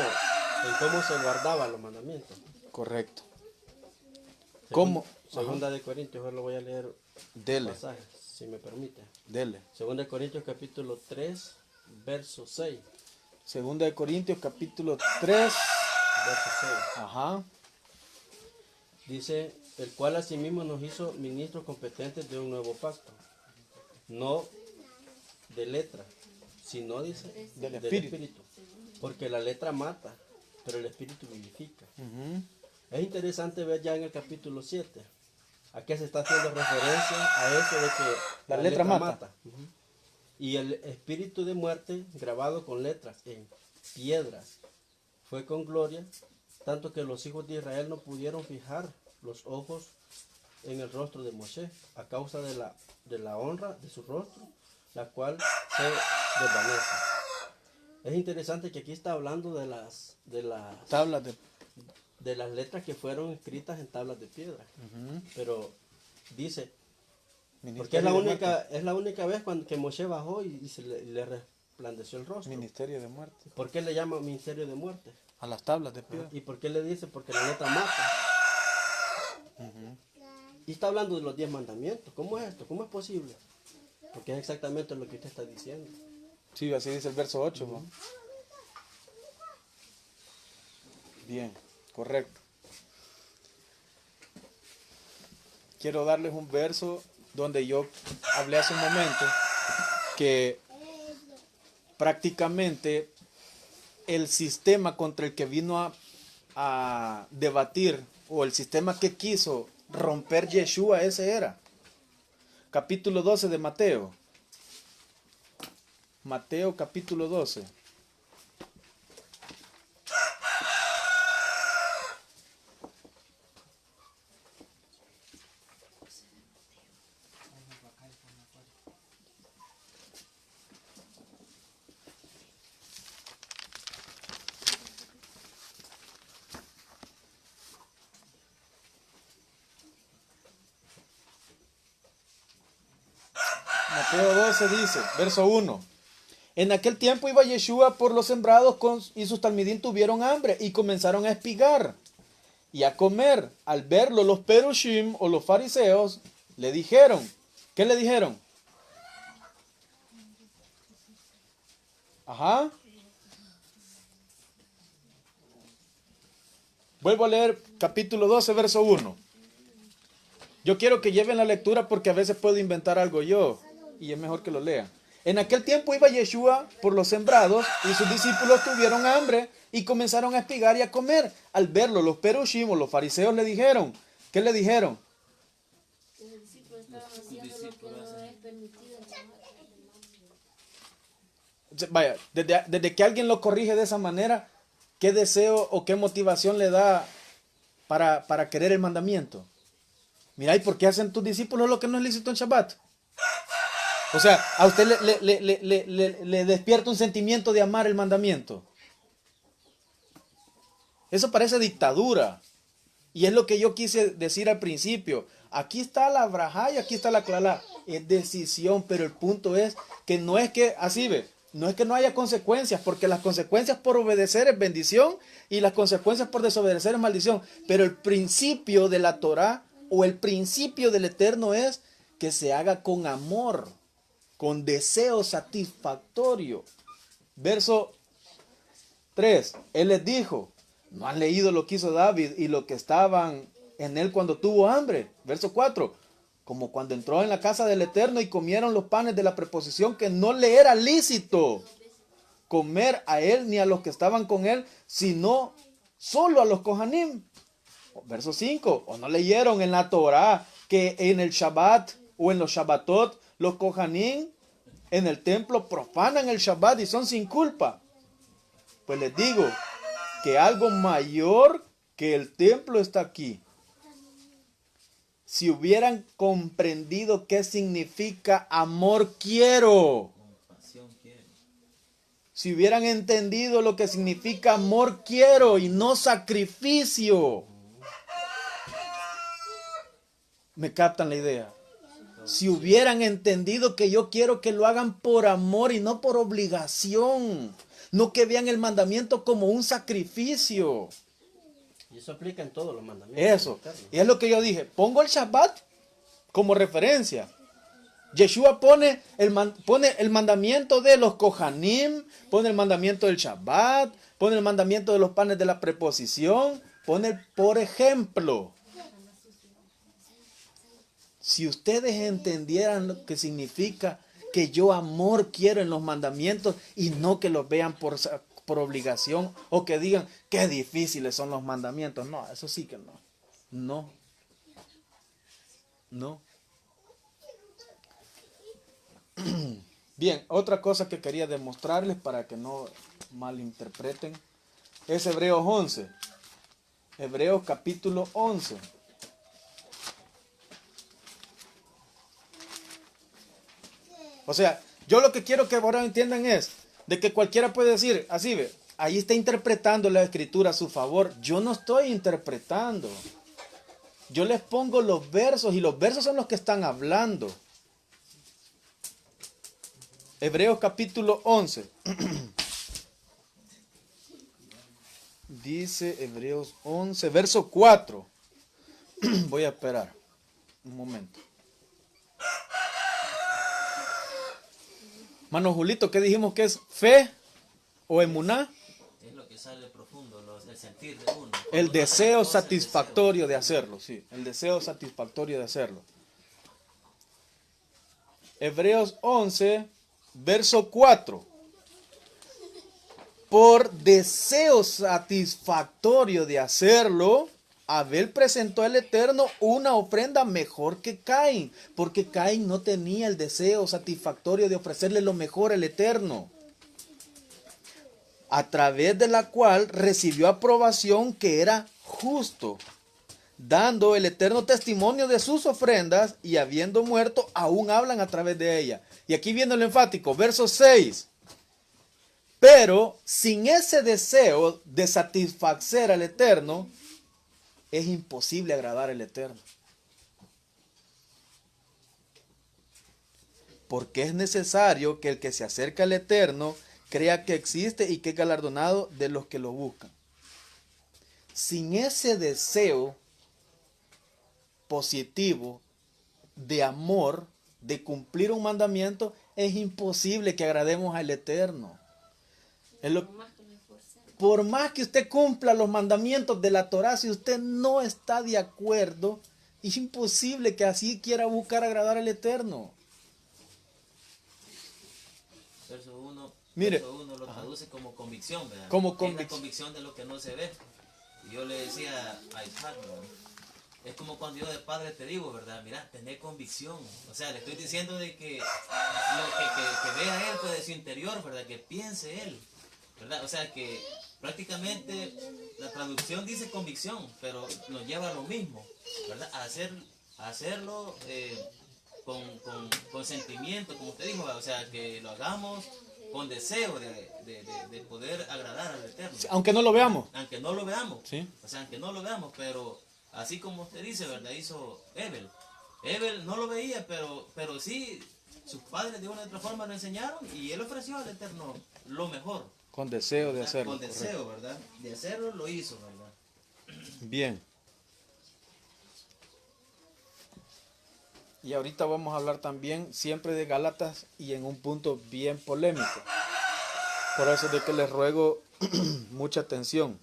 se guardaban los mandamientos. Correcto. ¿Cómo? Segunda de Corintios, ahora lo voy a leer un Dele, pasaje, si me permite. dele. Segunda de Corintios capítulo 3, verso 6. Segunda de Corintios capítulo 3. Verso 6. Ajá. Dice, el cual asimismo nos hizo ministros competentes de un nuevo pacto. No de letra, sino, dice, Del del espíritu. espíritu. Porque la letra mata, pero el espíritu vivifica. Ujú. Es interesante ver ya en el capítulo 7. ¿A qué se está haciendo referencia? A eso de que La letra mata. Ujú. Y el espíritu de muerte grabado con letras en piedras fue con gloria, tanto que los hijos de Israel no pudieron fijar los ojos en el rostro de Moshe a causa de la honra de su rostro, la cual se desvanece. Es interesante que aquí está hablando de las Tablas de... las letras que fueron escritas en tablas de piedra. Ujú. Pero dice, porque Ministerio de muerte. es la única vez cuando que Moshe bajó y se le resplandeció el rostro. Ministerio de muerte. ¿Por qué le llama ministerio de muerte? A las tablas de piedra. ¿Y por qué le dice? Porque la letra mata. Y está hablando de los 10 mandamientos. ¿Cómo es esto? ¿Cómo es posible? Porque es exactamente lo que usted está diciendo. Sí, así dice el verso 8. ¿No? Bien, correcto. Quiero darles un verso donde yo hablé hace un momento que prácticamente el sistema contra el que vino a debatir o el sistema que quiso romper Yeshua, ese era. Capítulo 12 de Mateo. Mateo capítulo 12. Mateo 12 dice, verso 1. En aquel tiempo iba Yeshua por los sembrados y sus talmidín tuvieron hambre y comenzaron a espigar y a comer. Al verlo los perushim o los fariseos le dijeron, ¿qué le dijeron? Ajá. Vuelvo a leer capítulo 12, verso 1. Yo quiero que lleven la lectura porque a veces puedo inventar algo yo y es mejor que lo lean. En aquel tiempo iba Yeshua por los sembrados y sus discípulos tuvieron hambre y comenzaron a espigar y a comer. Al verlo, los perushim o los fariseos le dijeron, ¿qué le dijeron? Los discípulos estaban haciendo lo que no es permitido en Shabbat. Vaya, desde que alguien lo corrige de esa manera, ¿qué deseo o qué motivación le da para querer el mandamiento? Mira, ¿y por qué hacen tus discípulos lo que no es lícito en Shabbat? O sea, a usted le despierta un sentimiento de amar el mandamiento. Eso parece dictadura. Y es lo que yo quise decir al principio. Aquí está la brajá y aquí está la clalá. Es decisión, pero el punto es que no es que, así ve, no es que no haya consecuencias, porque las consecuencias por obedecer es bendición y las consecuencias por desobedecer es maldición. Pero el principio de la Torah o el principio del Eterno es que se haga con amor, con deseo satisfactorio. Verso 3. Él les dijo, ¿no han leído lo que hizo David y lo que estaban en él cuando tuvo hambre? Verso 4. como cuando entró en la casa del Eterno y comieron los panes de la preposición, que no le era lícito comer a él ni a los que estaban con él, sino solo a los Kohanim. Verso 5, o no leyeron en la Torah que en el Shabbat o en los Shabbatot, los Kohanim en el templo profanan el Shabbat y son sin culpa. Pues les digo que algo mayor que el templo está aquí. Si hubieran comprendido qué significa amor quiero, Compasión quiere. si hubieran entendido lo que significa amor quiero y no sacrificio, ¿me captan la idea? Si hubieran entendido que yo quiero que lo hagan por amor y no por obligación, no que vean el mandamiento como un sacrificio. Y eso aplica en todos los mandamientos. Eso. Y es lo que yo dije. Pongo el Shabbat como referencia. Yeshua pone el mandamiento de los Kohanim, pone el mandamiento del Shabbat, pone el mandamiento de los panes de la preposición, pone por ejemplo. Si ustedes entendieran lo que significa que yo amor quiero en los mandamientos y no que los vean por obligación o que digan qué difíciles son los mandamientos. No, eso sí que no. No. No. Bien, otra cosa que quería demostrarles para que no malinterpreten es Hebreos 11. Hebreos capítulo 11. O sea, yo lo que quiero que ahora entiendan es de que cualquiera puede decir, así ve, ahí está interpretando la escritura a su favor. Yo no estoy interpretando. Yo les pongo los versos y los versos son los que están hablando. Hebreos capítulo 11. Dice Hebreos 11, verso 4. Voy a esperar un momento. Mano Julito, ¿qué dijimos que es fe o emuná? Es lo que sale profundo, el sentir de uno. El Cuando deseo uno hace las cosas, satisfactorio el de deseo. hacerlo, sí. El deseo satisfactorio de hacerlo. Hebreos 11, verso 4. Por deseo satisfactorio de hacerlo, Abel presentó al Eterno una ofrenda mejor que Caín, porque Caín no tenía el deseo satisfactorio de ofrecerle lo mejor al Eterno, a través de la cual recibió aprobación que era justo, dando el Eterno testimonio de sus ofrendas y habiendo muerto, aún hablan a través de ella. Y aquí viene lo enfático, verso 6. Pero sin ese deseo de satisfacer al Eterno, es imposible agradar al Eterno. Porque es necesario que el que se acerca al Eterno crea que existe y que es galardonado de los que lo buscan. Sin ese deseo positivo de amor, de cumplir un mandamiento, es imposible que agrademos al Eterno. Es lo, Más que me esforcé. por más que usted cumpla los mandamientos de la Torá, si usted no está de acuerdo, es imposible que así quiera buscar agradar al Eterno. Verso 1, Mire. verso 1 lo traduce como convicción, ¿verdad? Como Es la convic- convicción de lo que no se ve. Y yo le decía a Isaac, ¿verdad? Es como cuando yo de padre te digo, ¿verdad? Mira, tener convicción. O sea, le estoy diciendo de que que vea él pues, de su interior, ¿verdad? Que piense él, ¿verdad? O sea, que prácticamente la traducción dice convicción, pero nos lleva a lo mismo, ¿verdad? A hacerlo con sentimiento, como usted dijo, ¿verdad? O sea, que lo hagamos con deseo de poder agradar al Eterno. Aunque no lo veamos. Aunque no lo veamos. Sí. O sea, aunque no lo veamos, pero así como usted dice, ¿verdad? Hizo Ebel. Ebel no lo veía, pero sí, sus padres de una u otra forma lo enseñaron y él ofreció al Eterno lo mejor. Con deseo de ¿Verdad? hacerlo. Con deseo, ¿verdad? De hacerlo lo hizo, ¿verdad? Bien. Y ahorita vamos a hablar también siempre de Gálatas y en un punto bien polémico. Por eso es de que les ruego mucha atención.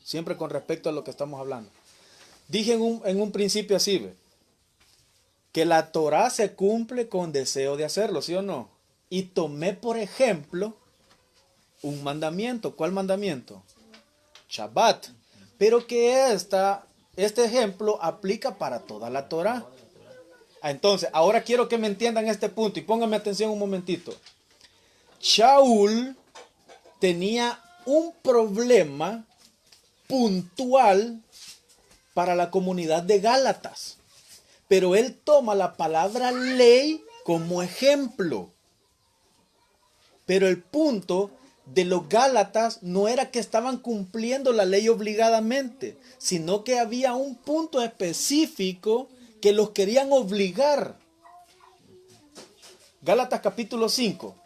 Siempre con respecto a lo que estamos hablando. Dije en un principio así, ¿ve? que la Torá se cumple con deseo de hacerlo, ¿sí o no? Y tomé por ejemplo un mandamiento. ¿Cuál mandamiento? Shabbat. Pero que este ejemplo aplica para toda la Torá. Entonces, ahora quiero que me entiendan este punto y pónganme atención un momentito. Shaul tenía un problema puntual para la comunidad de Gálatas, pero él toma la palabra ley como ejemplo. Pero el punto de los Gálatas no era que estaban cumpliendo la ley obligadamente, sino que había un punto específico que los querían obligar. Gálatas capítulo 5.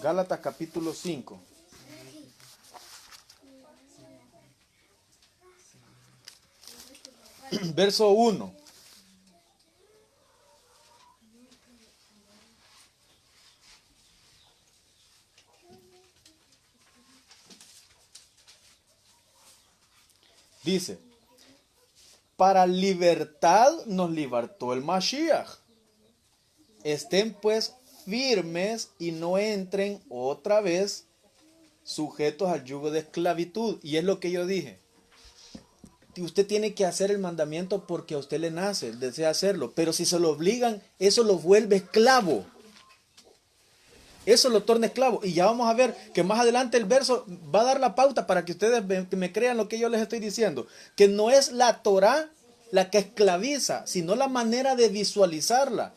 Gálatas capítulo 5. Verso 1. Dice, para libertad nos libertó el Mashiach. Estén pues firmes y no entren otra vez sujetos al yugo de esclavitud. Y es lo que yo dije. Usted tiene que hacer el mandamiento porque a usted le nace, desea hacerlo. Pero si se lo obligan, eso lo vuelve esclavo. Eso lo torna esclavo. Y ya vamos a ver que más adelante el verso va a dar la pauta para que ustedes me crean lo que yo les estoy diciendo. Que no es la Torá la que esclaviza, sino la manera de visualizarla.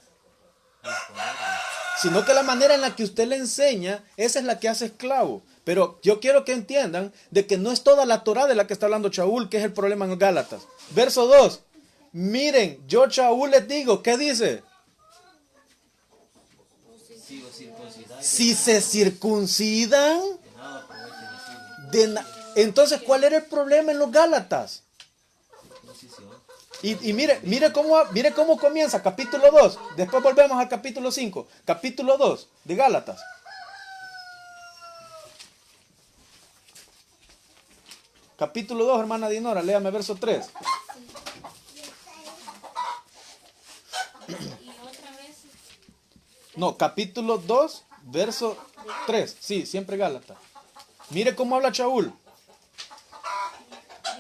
Sino que la manera en la que usted le enseña, esa es la que hace esclavo. Pero yo quiero que entiendan de que no es toda la Torá de la que está hablando Shaul, que es el problema en los Gálatas. Verso 2. Miren, yo Shaul les digo, ¿qué dice? Si se circuncidan, entonces, ¿cuál era el problema en los Gálatas? Y mire cómo comienza capítulo 2. Después volvemos al capítulo 5. Capítulo 2 de Gálatas. Capítulo 2, hermana Dinora, léame verso 3. Y otra vez. No, capítulo 2, verso 3. Sí, siempre Gálatas. Mire cómo habla Shaul.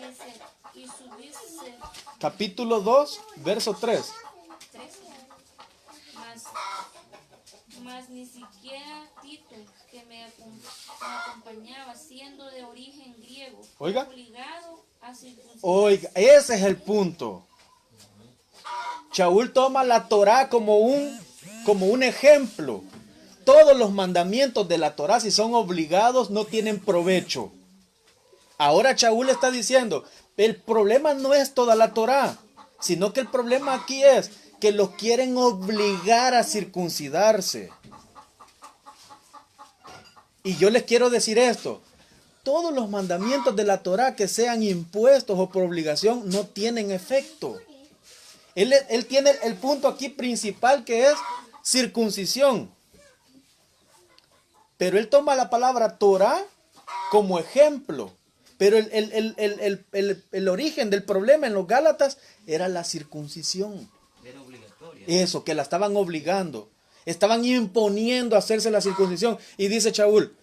Dice, y subirse Capítulo 2, verso 3. 13. Mas ni siquiera Tito, que me acompañaba, siendo de origen griego, fue Oiga. obligado a circuncidarse. Oiga, ese es el punto. Shaul toma la Torá como un ejemplo. Todos los mandamientos de la Torá, si son obligados, no tienen provecho. Ahora Shaul está diciendo, el problema no es toda la Torá, sino que el problema aquí es que los quieren obligar a circuncidarse. Y yo les quiero decir esto, todos los mandamientos de la Torá que sean impuestos o por obligación no tienen efecto. Él tiene el punto aquí principal que es circuncisión. Pero él toma la palabra Torá como ejemplo. Pero el origen del problema en los Gálatas era la circuncisión. Era obligatoria. Eso, que la estaban obligando. Estaban imponiendo hacerse la circuncisión. Y dice Shaul,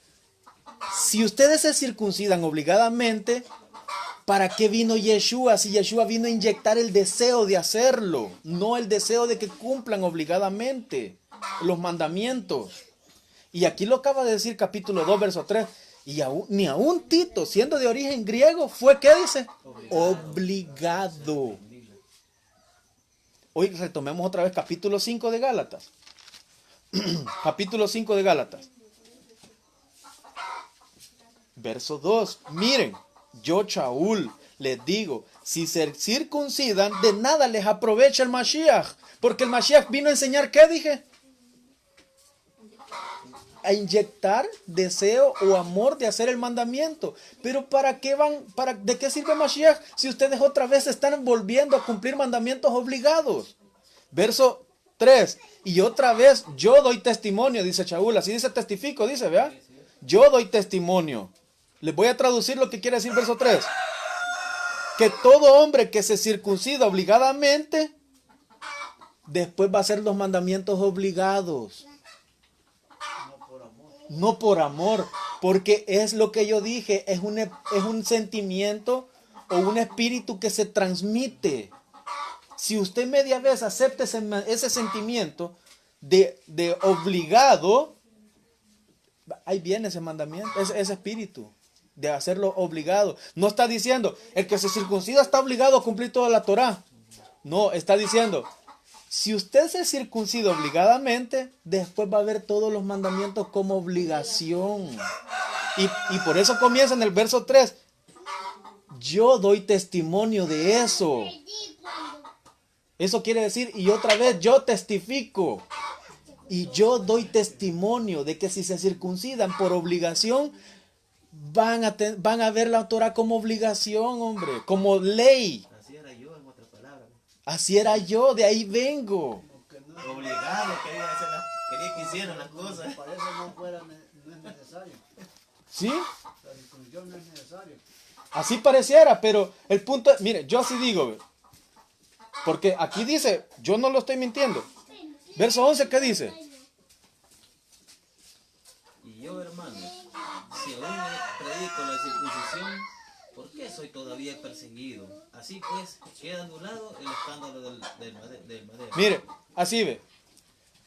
si ustedes se circuncidan obligadamente, ¿para qué vino Yeshua? Si Yeshua vino a inyectar el deseo de hacerlo, no el deseo de que cumplan obligadamente los mandamientos. Y aquí lo acaba de decir capítulo 2, verso 3. Y ni aún Tito, siendo de origen griego, fue, ¿qué dice? Obligado. Hoy retomemos otra vez capítulo 5 de Gálatas. Capítulo 5 de Gálatas. Verso 2. Miren, yo Shaul les digo, si se circuncidan, de nada les aprovecha el Mashiach. Porque el Mashiach vino a enseñar, ¿qué dije? A inyectar deseo o amor de hacer el mandamiento. Pero ¿para qué de qué sirve Mashiach si ustedes otra vez están volviendo a cumplir mandamientos obligados? Verso 3. Y otra vez yo doy testimonio, dice Shaul. Así dice testifico, dice, ¿vea? Yo doy testimonio. Les voy a traducir lo que quiere decir verso 3. Que todo hombre que se circuncida obligadamente, después va a hacer los mandamientos obligados. No por amor, porque es lo que yo dije, es un sentimiento o un espíritu que se transmite. Si usted media vez acepta ese sentimiento de obligado, ahí viene ese mandamiento, ese espíritu de hacerlo obligado. No está diciendo, el que se circuncida está obligado a cumplir toda la Torá. No, está diciendo, si usted se circuncida obligadamente, después va a ver todos los mandamientos como obligación. Y por eso comienza en el verso 3. Yo doy testimonio de eso. Eso quiere decir, y otra vez, yo testifico. Y yo doy testimonio de que si se circuncidan por obligación, van a ver la Torah como obligación, hombre, como ley. Así era yo, en otras palabras. Así era yo, de ahí vengo. Obligado, quería que hicieran las cosas. Para eso no es necesario. ¿Sí? La circuncisión no es necesario. Así pareciera, pero el punto es, mire, yo así digo, porque aquí dice, yo no lo estoy mintiendo. Verso 11, ¿qué dice? Y yo, hermanos, si aún predico la circuncisión, ¿por qué soy todavía perseguido? Así pues, queda anulado el escándalo del madero. Mire, así ve.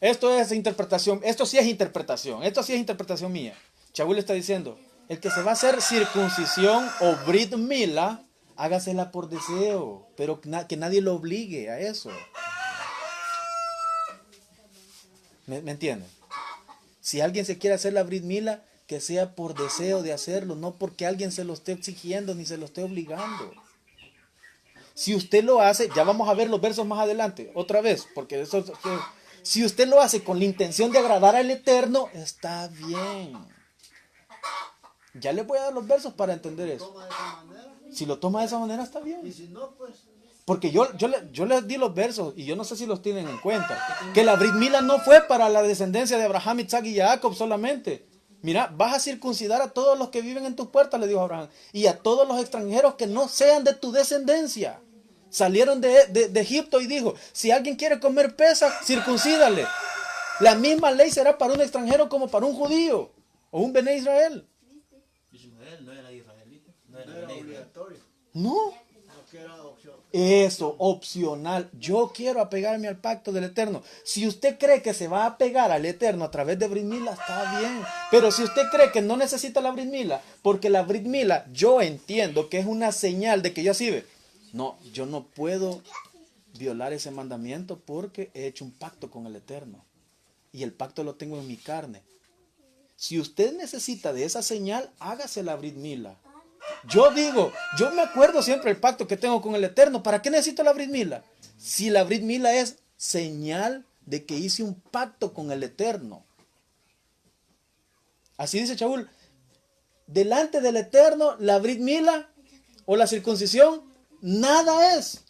Esto es interpretación, esto sí es interpretación mía. Shaul está diciendo, el que se va a hacer circuncisión o brit mila, hágasela por deseo, pero que nadie lo obligue a eso. ¿Me entienden? Si alguien se quiere hacer la brit mila, que sea por deseo de hacerlo, no porque alguien se lo esté exigiendo ni se lo esté obligando. Si usted lo hace, ya vamos a ver los versos más adelante, otra vez, porque eso, si usted lo hace con la intención de agradar al Eterno, está bien. Ya le voy a dar los versos para entender eso. Toma de esa manera. Si lo toma de esa manera, está Y bien. si no, pues. Porque yo les di los versos y yo no sé si los tienen en cuenta. Que la Brit Mila no fue para la descendencia de Abraham, Isaac y Jacob solamente. Mira, vas a circuncidar a todos los que viven en tus puertas, le dijo Abraham. Y a todos los extranjeros que no sean de tu descendencia. Salieron de Egipto y dijo, si alguien quiere comer pesa, circuncídale. La misma ley será para un extranjero como para un judío o un Bené Israel. Ismael no era israelita, no No era era Bené Israel. obligatorio. No. No que era opción. Eso, opcional. Yo quiero apegarme al pacto del Eterno. Si usted cree que se va a apegar al Eterno a través de Brit Mila, está bien. Pero si usted cree que no necesita la Brit Mila, porque la Brit Mila, yo entiendo que es una señal de que yo así ve. No, yo no puedo violar ese mandamiento porque he hecho un pacto con el Eterno. Y el pacto lo tengo en mi carne. Si usted necesita de esa señal, hágase la Brit Mila. Yo digo, yo me acuerdo siempre el pacto que tengo con el Eterno. ¿Para qué necesito la Brit Mila? Si la Brit Mila es señal de que hice un pacto con el Eterno. Así dice Shaul. Delante del Eterno, la Brit Mila o la circuncisión, nada es.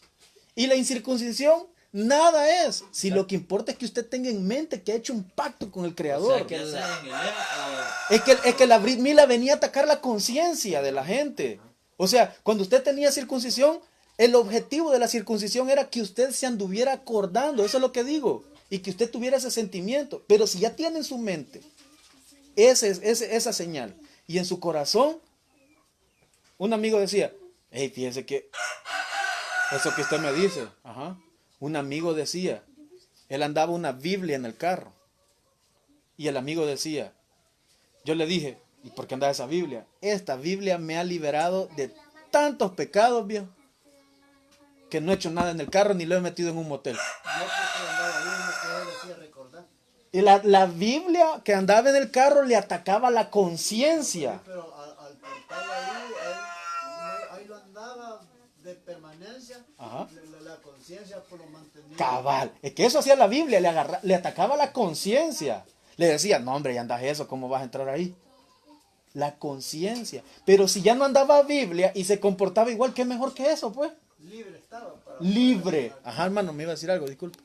Y la incircuncisión, nada es. Si lo que importa es que usted tenga en mente que ha hecho un pacto con el Creador. O sea, que Es que la Brit Mila venía a atacar la conciencia de la gente. O sea, cuando usted tenía circuncisión, el objetivo de la circuncisión era que usted se anduviera acordando, eso es lo que digo, y que usted tuviera ese sentimiento. Pero si ya tiene en su mente esa señal y en su corazón, un amigo decía, hey, fíjese que eso que usted me dice, un amigo decía, él andaba una Biblia en el carro y el amigo decía, yo le dije, ¿y por qué anda esa Biblia? Esta Biblia me ha liberado de tantos pecados, viejo, que no he hecho nada en el carro ni lo he metido en un motel. No porque andaba bien, no que él decía recordar. Y la Biblia que andaba en el carro le atacaba la conciencia. Pero al portarlo ahí lo andaba de permanencia. Ajá. La conciencia por lo mantenía. Cabal, es que eso hacía la Biblia, le atacaba la conciencia. Le decía, no hombre, ya andas eso, ¿cómo vas a entrar ahí? La conciencia. Pero si ya no andaba Biblia y se comportaba igual, ¿qué mejor que eso, pues? Libre estaba. Libre. Ajá, hermano, me iba a decir algo, disculpe.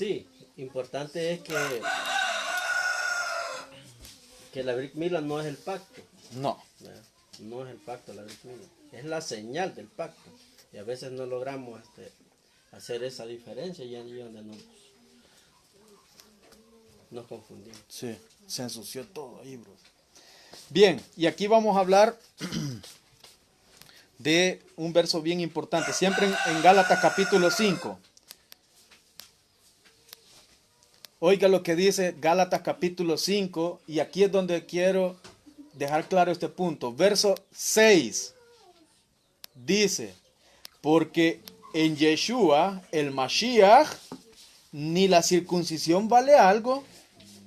Sí, importante es que la Brit Milá no es el pacto. No. ¿Verdad? No es el pacto la Brit Milá. Es la señal del pacto. Y a veces no logramos hacer esa diferencia y ahí es donde nos confundimos. Sí, se ensució todo ahí, bro. Bien, y aquí vamos a hablar de un verso bien importante, siempre en Gálatas capítulo 5. Oiga lo que dice Gálatas capítulo 5, y aquí es donde quiero dejar claro este punto. Verso 6 dice, porque en Yeshua, el Mashiach, ni la circuncisión vale algo,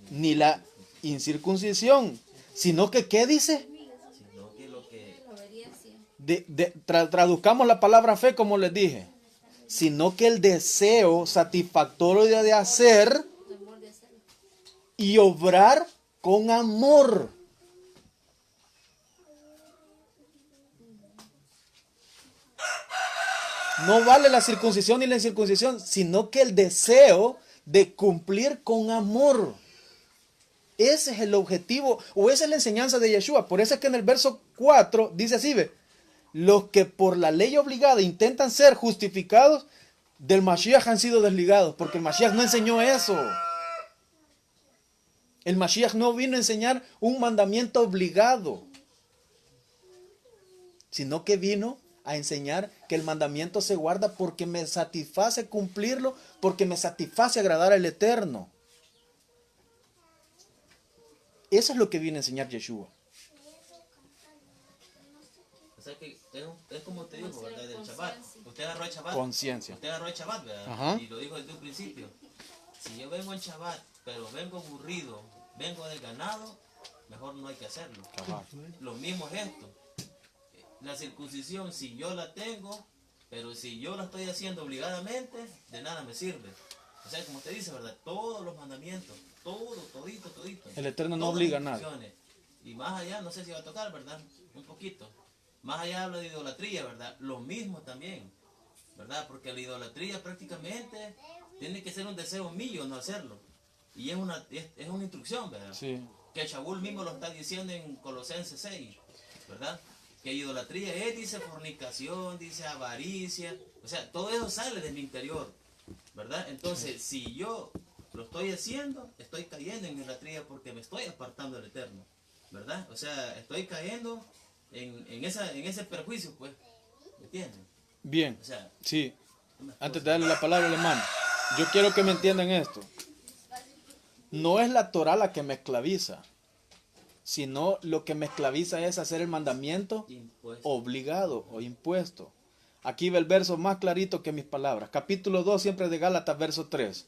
ni la incircuncisión, sino que, ¿qué dice? Sino que lo que La obediencia. Traduzcamos la palabra fe como les dije, sino que el deseo satisfactorio de hacer Temor de hacerlo. y obrar con amor. No vale la circuncisión ni la incircuncisión, sino que el deseo de cumplir con amor. Ese es el objetivo, o esa es la enseñanza de Yeshua. Por eso es que en el verso 4 dice así, ve, los que por la ley obligada intentan ser justificados, del Mashiach han sido desligados, porque el Mashiach no enseñó eso. El Mashiach no vino a enseñar un mandamiento obligado, sino que vino a enseñar que el mandamiento se guarda porque me satisface cumplirlo, porque me satisface agradar al Eterno. Eso es lo que viene a enseñar Yeshua. o sea que es como te digo, ¿verdad? Del Shabbat. Usted agarró el Shabbat. Conciencia. Usted agarró el Shabbat, ¿verdad? Ajá. Y lo dijo desde un principio. Si yo vengo en Shabbat, pero vengo aburrido, vengo del ganado, mejor no hay que hacerlo. Cabal. Lo mismo es esto. La circuncisión, si yo la tengo, pero si yo la estoy haciendo obligadamente, de nada me sirve. O sea, como usted dice, ¿verdad? Todos los mandamientos, todito. El Eterno no todas obliga a las nada. instrucciones. Y más allá, no sé si va a tocar, ¿verdad? Un poquito. Más allá habla de idolatría, ¿verdad? Lo mismo también, ¿verdad? Porque la idolatría prácticamente tiene que ser un deseo mío no hacerlo. Y es una instrucción, ¿verdad? Sí. Que Shaul mismo lo está diciendo en Colosenses 6, ¿verdad? Que idolatría es, dice fornicación, dice avaricia, o sea, todo eso sale de mi interior, ¿verdad? Entonces, si yo lo estoy haciendo, estoy cayendo en idolatría porque me estoy apartando del Eterno, ¿verdad? O sea, estoy cayendo en ese perjuicio, pues, ¿me entienden? Bien, O sea, sí. Antes de darle la palabra al hermano, yo quiero que me entiendan esto. No es la Torah la que me esclaviza, sino lo que me esclaviza es hacer el mandamiento impuesto. obligado o impuesto. Aquí ve el verso más clarito que mis palabras. Capítulo 2 siempre de Gálatas, verso 3.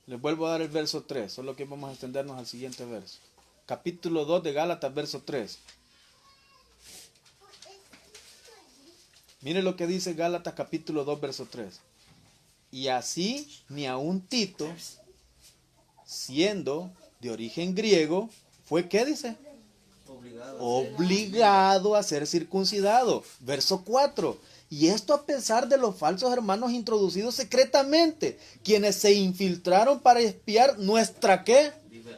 Les vuelvo a dar el verso 3, solo que vamos a extendernos al siguiente verso. Capítulo 2 de Gálatas, verso 3. Mire lo que dice Gálatas capítulo 2, verso 3. Y así ni aun Tito, siendo de origen griego, fue, ¿qué dice? Obligado a ser circuncidado. Verso 4. Y esto a pesar de los falsos hermanos introducidos secretamente, quienes se infiltraron para espiar nuestra, ¿qué?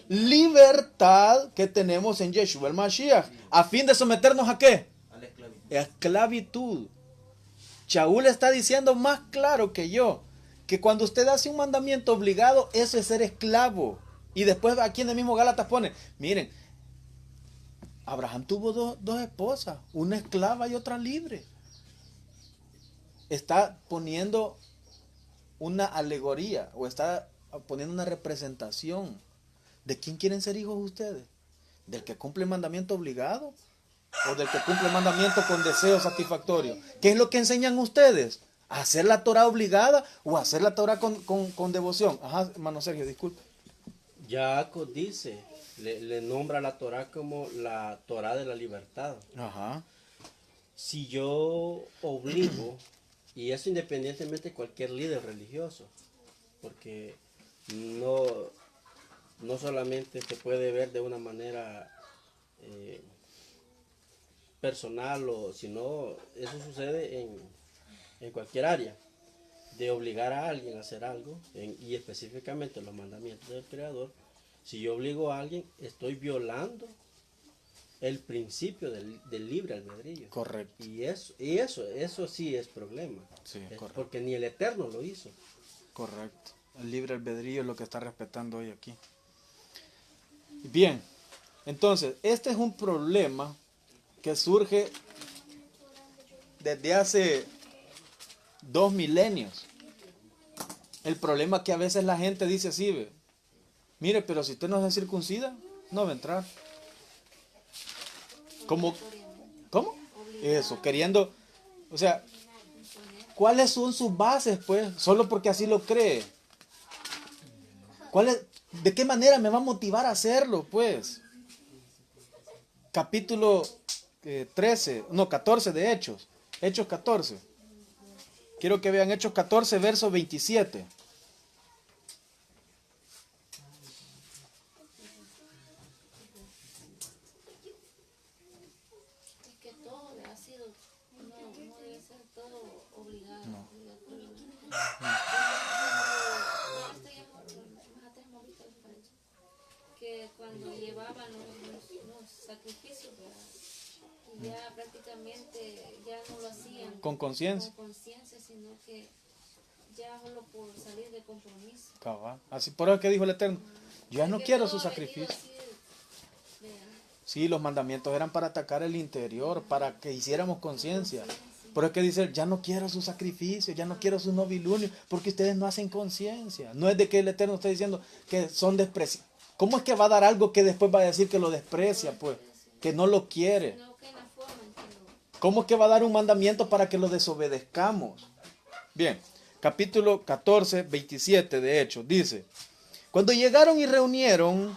Libertad que tenemos en Yeshua el Mashiach, a fin de someternos a ¿qué? A la esclavitud. Esclavitud. Shaul está diciendo más claro que yo, que cuando usted hace un mandamiento obligado, eso es ser esclavo. Y después aquí en el mismo Gálatas pone, miren, Abraham tuvo dos esposas, una esclava y otra libre. Está poniendo una alegoría o está poniendo una representación. ¿De quién quieren ser hijos ustedes? ¿Del que cumple el mandamiento obligado? ¿O del que cumple el mandamiento con deseo satisfactorio? ¿Qué es lo que enseñan ustedes? ¿A hacer la Torah obligada o a hacer la Torah con devoción? Ajá, hermano Sergio, disculpe. Jacob dice, le nombra a la Torah como la Torah de la libertad. Ajá. Si yo obligo, y eso independientemente de cualquier líder religioso, porque no solamente se puede ver de una manera personal, sino eso sucede en cualquier área. de obligar a alguien a hacer algo, y específicamente los mandamientos del Creador, si yo obligo a alguien, estoy violando el principio del libre albedrío. Correcto. Y eso sí es problema. Sí, correcto. Porque ni el Eterno lo hizo. Correcto. El libre albedrío es lo que está respetando hoy aquí. Bien, entonces, este es un problema que surge desde hace 2 milenios. El problema es que a veces la gente dice así, ve, mire, pero si usted no se circuncida, no va a entrar. ¿Cómo? Eso, queriendo, o sea, ¿cuáles son sus bases, pues? Solo porque así lo cree. ¿De qué manera me va a motivar a hacerlo, pues? Capítulo 14 de Hechos. Hechos 14. Quiero que vean Hechos 14, verso 27. Es que todo ha sido, no debe ser todo obligado. No. Que cuando llevaban los sacrificios, ¿verdad? Y ya prácticamente ya no lo hacían Con conciencia. con conciencia, sino que ya solo por salir de compromiso. Cabal. Así por eso que dijo el Eterno, yo ya no Que quiero todo su ha venido sacrificio. así, ¿verdad? Sí, los mandamientos eran para atacar el interior, para que hiciéramos conciencia. Por eso que dice, ya no quiero su sacrificio, ya no quiero sus novilunios, porque ustedes no hacen conciencia. No es de que el Eterno está diciendo que son despreciables. ¿Cómo es que va a dar algo que después va a decir que lo desprecia, pues? Que no lo quiere. Sino que en la forma en que lo... ¿Cómo es que va a dar un mandamiento para que lo desobedezcamos? Bien, capítulo 14, 27 de Hechos, dice, cuando llegaron y reunieron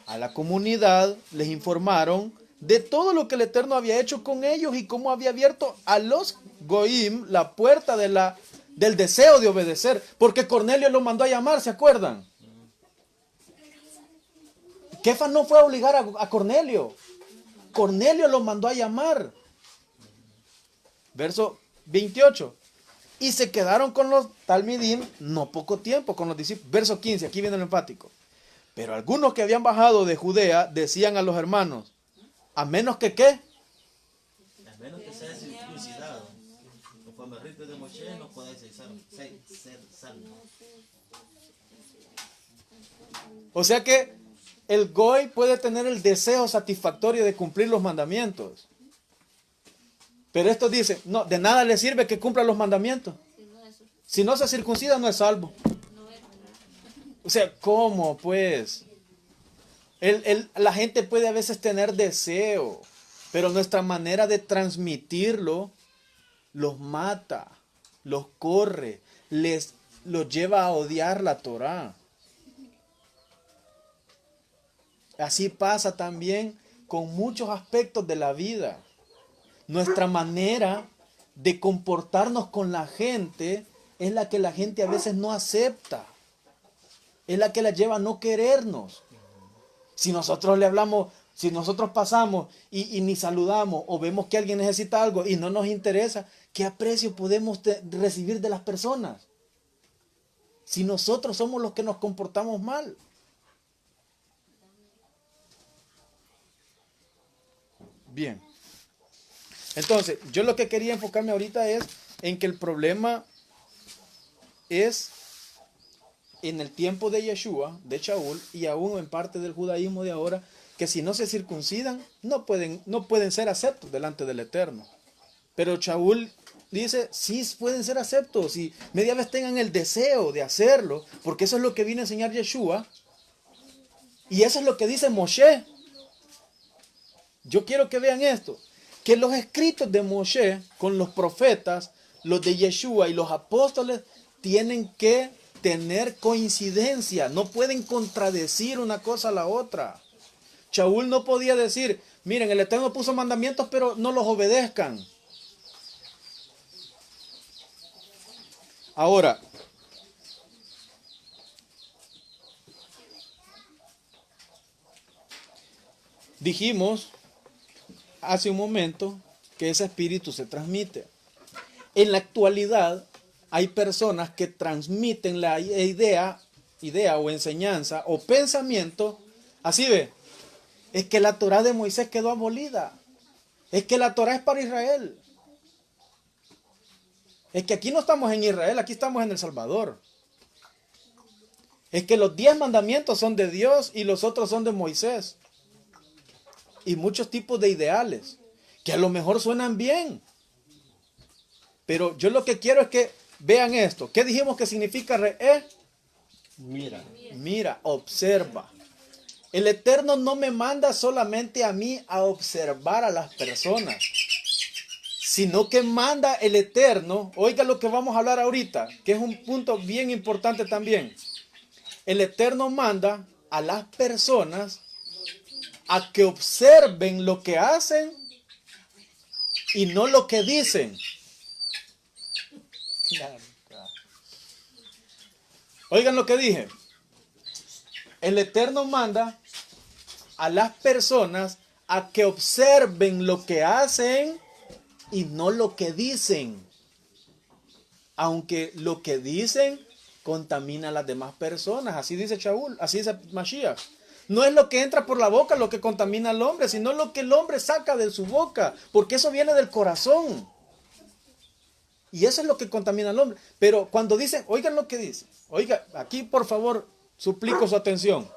a la comunidad, les informaron de todo lo que el Eterno había hecho con ellos y cómo había abierto a los Goim la puerta del deseo de obedecer, porque Cornelio lo mandó a llamar, ¿se acuerdan? Kefas no fue a obligar a Cornelio. Cornelio lo mandó a llamar. Verso 28. Y se quedaron con los talmidim no poco tiempo, con los discípulos. Verso 15, aquí viene el enfático. Pero algunos que habían bajado de Judea decían a los hermanos, a menos que ¿qué? A menos que sea circuncidado, conforme el rito de Moshe, no podéis ser salvos. O sea que el Goy puede tener el deseo satisfactorio de cumplir los mandamientos. Pero esto dice, no, de nada le sirve que cumpla los mandamientos. Si no se circuncida, no es salvo. O sea, ¿cómo pues? La gente puede a veces tener deseo, pero nuestra manera de transmitirlo los mata, los corre, los lleva a odiar la Torá. Así pasa también con muchos aspectos de la vida. Nuestra manera de comportarnos con la gente es la que la gente a veces no acepta. Es la que la lleva a no querernos. Si nosotros le hablamos, si nosotros pasamos y ni saludamos o vemos que alguien necesita algo y no nos interesa, ¿qué aprecio podemos recibir de las personas? Si nosotros somos los que nos comportamos mal. Bien. Entonces, yo lo que quería enfocarme ahorita es en que el problema es en el tiempo de Yeshua, de Shaul, y aún en parte del judaísmo de ahora, que si no se circuncidan, no pueden ser aceptos delante del Eterno. Pero Shaul dice, sí pueden ser aceptos, y media vez tengan el deseo de hacerlo, porque eso es lo que viene a enseñar Yeshua, y eso es lo que dice Moshe. Yo quiero que vean esto, que los escritos de Moshe con los profetas, los de Yeshua y los apóstoles tienen que tener coincidencia, no pueden contradecir una cosa a la otra. Shaul no podía decir, miren, el Eterno puso mandamientos, pero no los obedezcan. Ahora, dijimos hace un momento que ese espíritu se transmite. En la actualidad, hay personas que transmiten la idea o enseñanza o pensamiento, así ve, es que la Torá de Moisés quedó abolida, es que la Torá es para Israel, es que aquí no estamos en Israel, aquí estamos en El Salvador, es que los 10 mandamientos son de Dios y los otros son de Moisés, y muchos tipos de ideales, que a lo mejor suenan bien, pero yo lo que quiero es que vean esto. ¿Qué dijimos que significa re'eh? Mira. Mira, observa. El Eterno no me manda solamente a mí a observar a las personas, sino que manda el Eterno, oiga lo que vamos a hablar ahorita, que es un punto bien importante también. El Eterno manda a las personas a que observen lo que hacen y no lo que dicen. Oigan lo que dije. El Eterno manda a las personas a que observen lo que hacen y no lo que dicen. Aunque lo que dicen contamina a las demás personas. Así dice Shaul, así dice Mashiach. No es lo que entra por la boca lo que contamina al hombre, sino lo que el hombre saca de su boca, porque eso viene del corazón. Y eso es lo que contamina al hombre. Pero cuando dicen, oigan lo que dice. Oiga, aquí por favor, suplico su atención.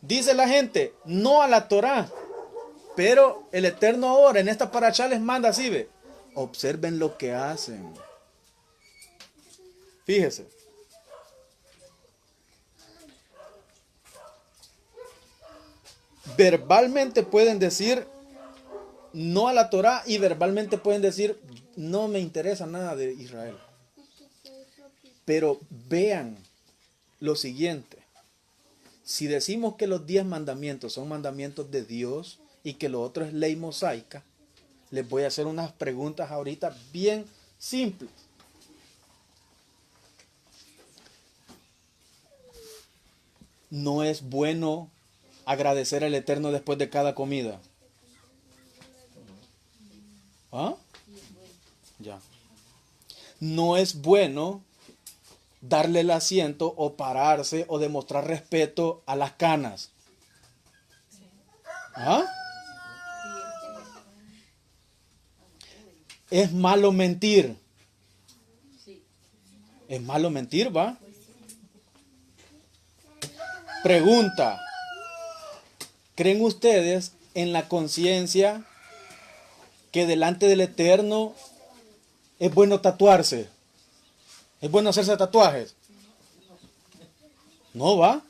Dice la gente, no a la Torá. Pero el Eterno ahora en esta parashá les manda así, ve. Observen lo que hacen. Fíjese. Verbalmente pueden decir no a la Torá y verbalmente pueden decir no me interesa nada de Israel. Pero vean lo siguiente. Si decimos que los 10 mandamientos son mandamientos de Dios y que lo otro es ley mosaica, les voy a hacer unas preguntas ahorita bien simples. ¿No es bueno agradecer al Eterno después de cada comida? ¿Ah? Ya. No es bueno darle el asiento o pararse o demostrar respeto a las canas. ¿Ah? Es malo mentir. Es malo mentir, ¿va? Pregunta. ¿Creen ustedes en la conciencia que delante del Eterno es bueno tatuarse? ¿Es bueno hacerse tatuajes? No, ¿va?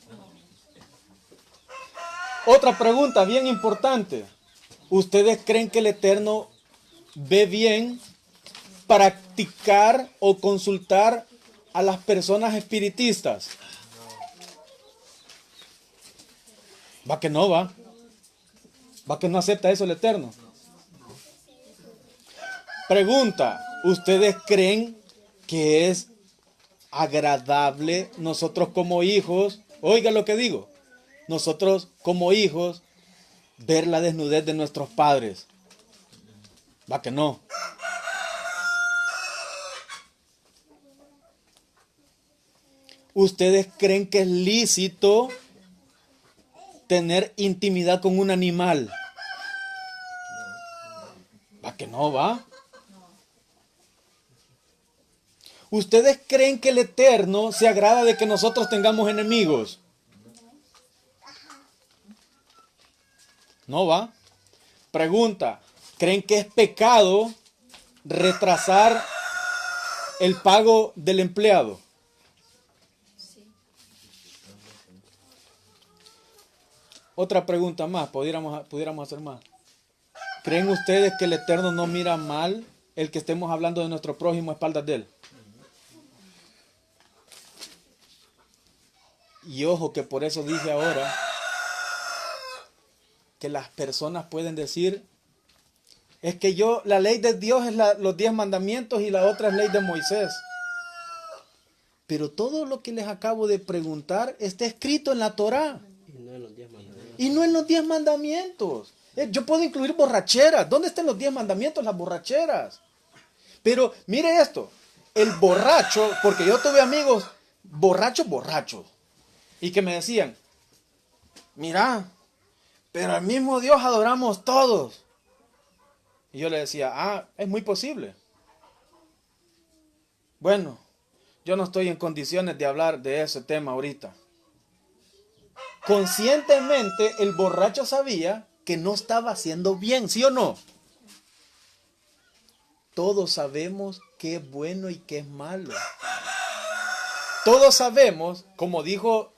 Otra pregunta bien importante. ¿Ustedes creen que el Eterno ve bien practicar o consultar a las personas espiritistas? Va que no, va. Va que no acepta eso el Eterno. Pregunta, ¿ustedes creen que es agradable nosotros como hijos, oiga lo que digo, nosotros como hijos, ver la desnudez de nuestros padres? Va que no. ¿Ustedes creen que es lícito tener intimidad con un animal? Va que no, va. ¿Ustedes creen que el Eterno se agrada de que nosotros tengamos enemigos? No, va. Pregunta, ¿creen que es pecado retrasar el pago del empleado? Otra pregunta más, pudiéramos hacer más. ¿Creen ustedes que el Eterno no mira mal el que estemos hablando de nuestro prójimo a espaldas de él? Y ojo que por eso dije ahora que las personas pueden decir, es que la ley de Dios es los 10 mandamientos y la otra es ley de Moisés. Pero todo lo que les acabo de preguntar está escrito en la Torá. Y no en los 10 mandamientos. Y no en los 10 mandamientos. Yo puedo incluir borracheras. ¿Dónde están los 10 mandamientos? Las borracheras. Pero mire esto. el borracho, porque yo tuve amigos borrachos, y que me decían, mira, pero al mismo Dios adoramos todos. Y yo le decía, es muy posible. Bueno, yo no estoy en condiciones de hablar de ese tema ahorita. Conscientemente el borracho sabía que no estaba haciendo bien, ¿sí o no? Todos sabemos qué es bueno y qué es malo. Todos sabemos, como dijo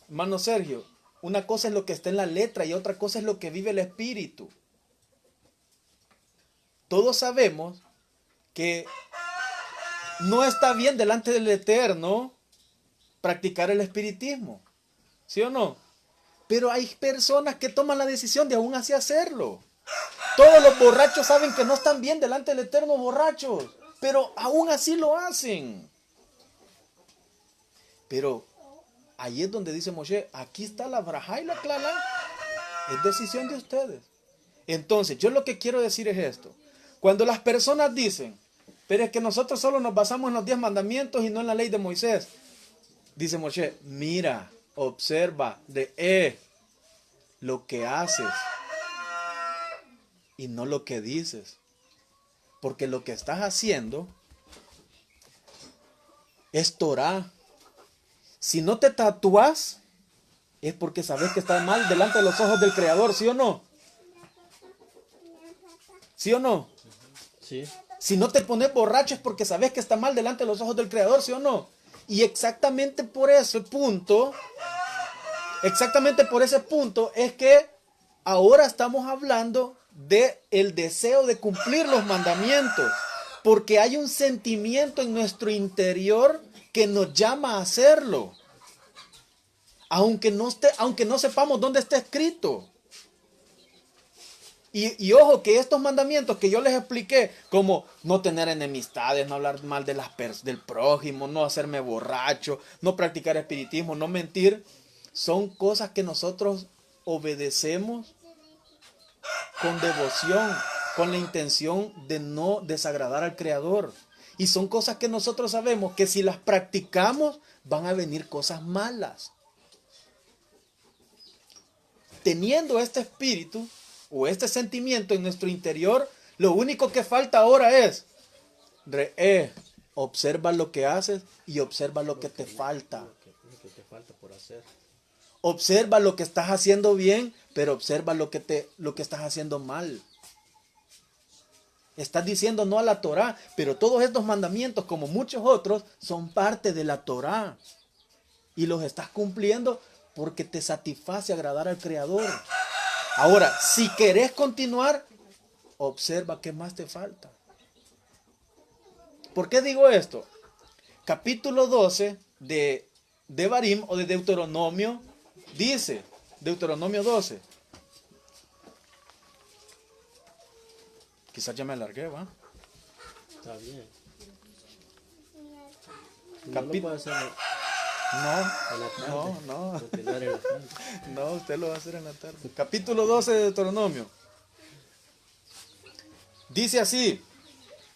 hermano Sergio, una cosa es lo que está en la letra y otra cosa es lo que vive el espíritu. Todos sabemos que no está bien delante del Eterno practicar el espiritismo, ¿sí o no? Pero hay personas que toman la decisión de aún así hacerlo. Todos los borrachos saben que no están bien delante del Eterno borrachos, pero aún así lo hacen. Pero ahí es donde dice Moshe, aquí está la braja y la clara, es decisión de ustedes. Entonces, yo lo que quiero decir es esto. Cuando las personas dicen, pero es que nosotros solo nos basamos en los 10 mandamientos y no en la ley de Moisés, dice Moshe, mira, observa, lo que haces y no lo que dices. Porque lo que estás haciendo es Torah. Si no te tatúas, es porque sabes que estás mal delante de los ojos del Creador, ¿sí o no? ¿Sí o no? Sí. Si no te pones borracho es porque sabes que está mal delante de los ojos del Creador, ¿sí o no? Y exactamente por ese punto es que ahora estamos hablando de el deseo de cumplir los mandamientos, porque hay un sentimiento en nuestro interior que nos llama a hacerlo, aunque no sepamos dónde está escrito. Y ojo que estos mandamientos que yo les expliqué, como no tener enemistades, no hablar mal de del prójimo, no hacerme borracho, no practicar espiritismo, no mentir, son cosas que nosotros obedecemos con devoción, con la intención de no desagradar al Creador. Y son cosas que nosotros sabemos que si las practicamos van a venir cosas malas. Teniendo este espíritu o este sentimiento en nuestro interior, lo único que falta ahora es observa lo que haces y observa lo que te falta. Lo que te falta por hacer. Observa lo que estás haciendo bien, pero observa lo que estás haciendo mal. Estás diciendo no a la Torá, pero todos estos mandamientos, como muchos otros, son parte de la Torá. Y los estás cumpliendo porque te satisface agradar al Creador. Ahora, si querés continuar, observa qué más te falta. ¿Por qué digo esto? Capítulo 12 de Devarim o de Deuteronomio dice, Deuteronomio 12. Quizás ya me alargué, ¿va? Está bien. Capítulo. No lo puede hacer No. continuar en la tarde. No, usted lo va a hacer en la tarde. Capítulo 12 de Deuteronomio. Dice así,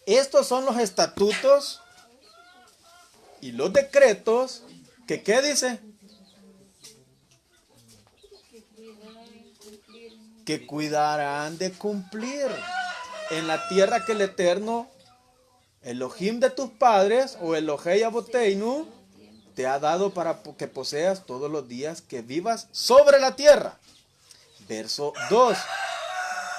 estos son los estatutos y los decretos que, ¿qué dice? Que cuidarán de cumplir en la tierra que el Eterno, Elohim de tus padres, o Elohei Aboteinu, te ha dado para que poseas todos los días que vivas sobre la tierra. Verso 2.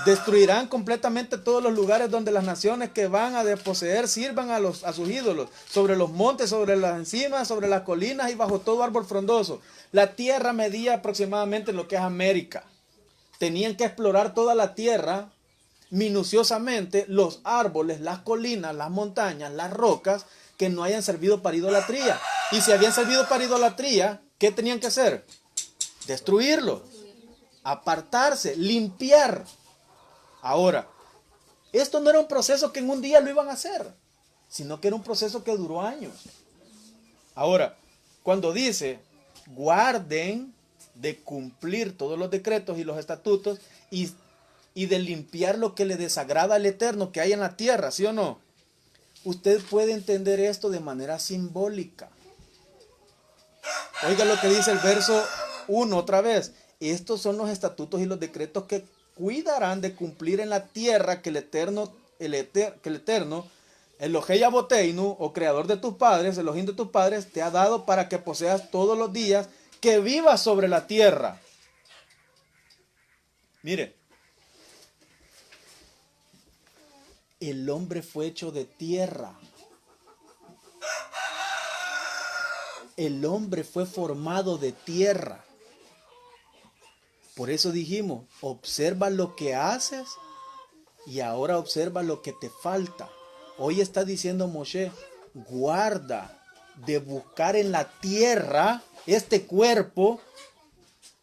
Destruirán completamente todos los lugares donde las naciones que van a desposeer sirvan a sus ídolos, sobre los montes, sobre las encinas, sobre las colinas y bajo todo árbol frondoso. La tierra medía aproximadamente lo que es América. Tenían que explorar toda la tierra minuciosamente, los árboles, las colinas, las montañas, las rocas que no hayan servido para idolatría. Y si habían servido para idolatría, ¿qué tenían que hacer? Destruirlo, apartarse, limpiar. Ahora, esto no era un proceso que en un día lo iban a hacer, sino que era un proceso que duró años. Ahora, cuando dice, guarden de cumplir todos los decretos y los estatutos y de limpiar lo que le desagrada al Eterno que hay en la tierra, ¿sí o no? usted puede entender esto de manera simbólica. Oiga lo que dice el verso 1 otra vez. Estos son los estatutos y los decretos que cuidarán de cumplir en la tierra que el Eterno, Elohei Aboteinu, o Creador de tus padres, Elohim de tus padres, te ha dado para que poseas todos los días que vivas sobre la tierra. Mire, el hombre fue hecho de tierra. El hombre fue formado de tierra. Por eso dijimos, observa lo que haces y ahora observa lo que te falta. Hoy está diciendo Moshe, guarda de buscar en la tierra este cuerpo,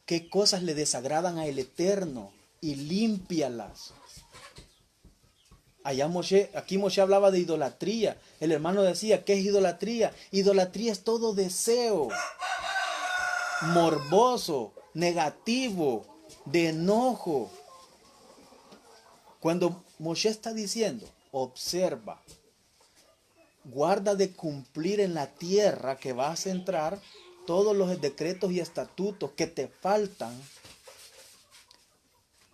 qué cosas le desagradan al Eterno y límpialas. Aquí Moshe hablaba de idolatría. El hermano decía, ¿qué es idolatría? Idolatría es todo deseo morboso, negativo, de enojo. Cuando Moshe está diciendo, observa, guarda de cumplir en la tierra que vas a entrar todos los decretos y estatutos que te faltan.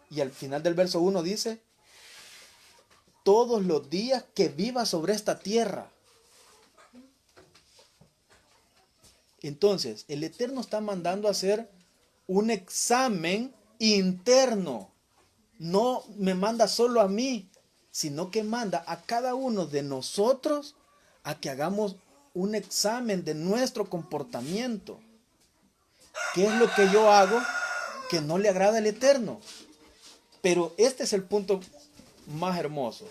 Y al final del verso 1 dice, todos los días que vivas sobre esta tierra. Entonces, el Eterno está mandando a hacer un examen interno. No me manda solo a mí, sino que manda a cada uno de nosotros a que hagamos un examen de nuestro comportamiento. ¿Qué es lo que yo hago que no le agrada al Eterno? Pero este es el punto más hermoso,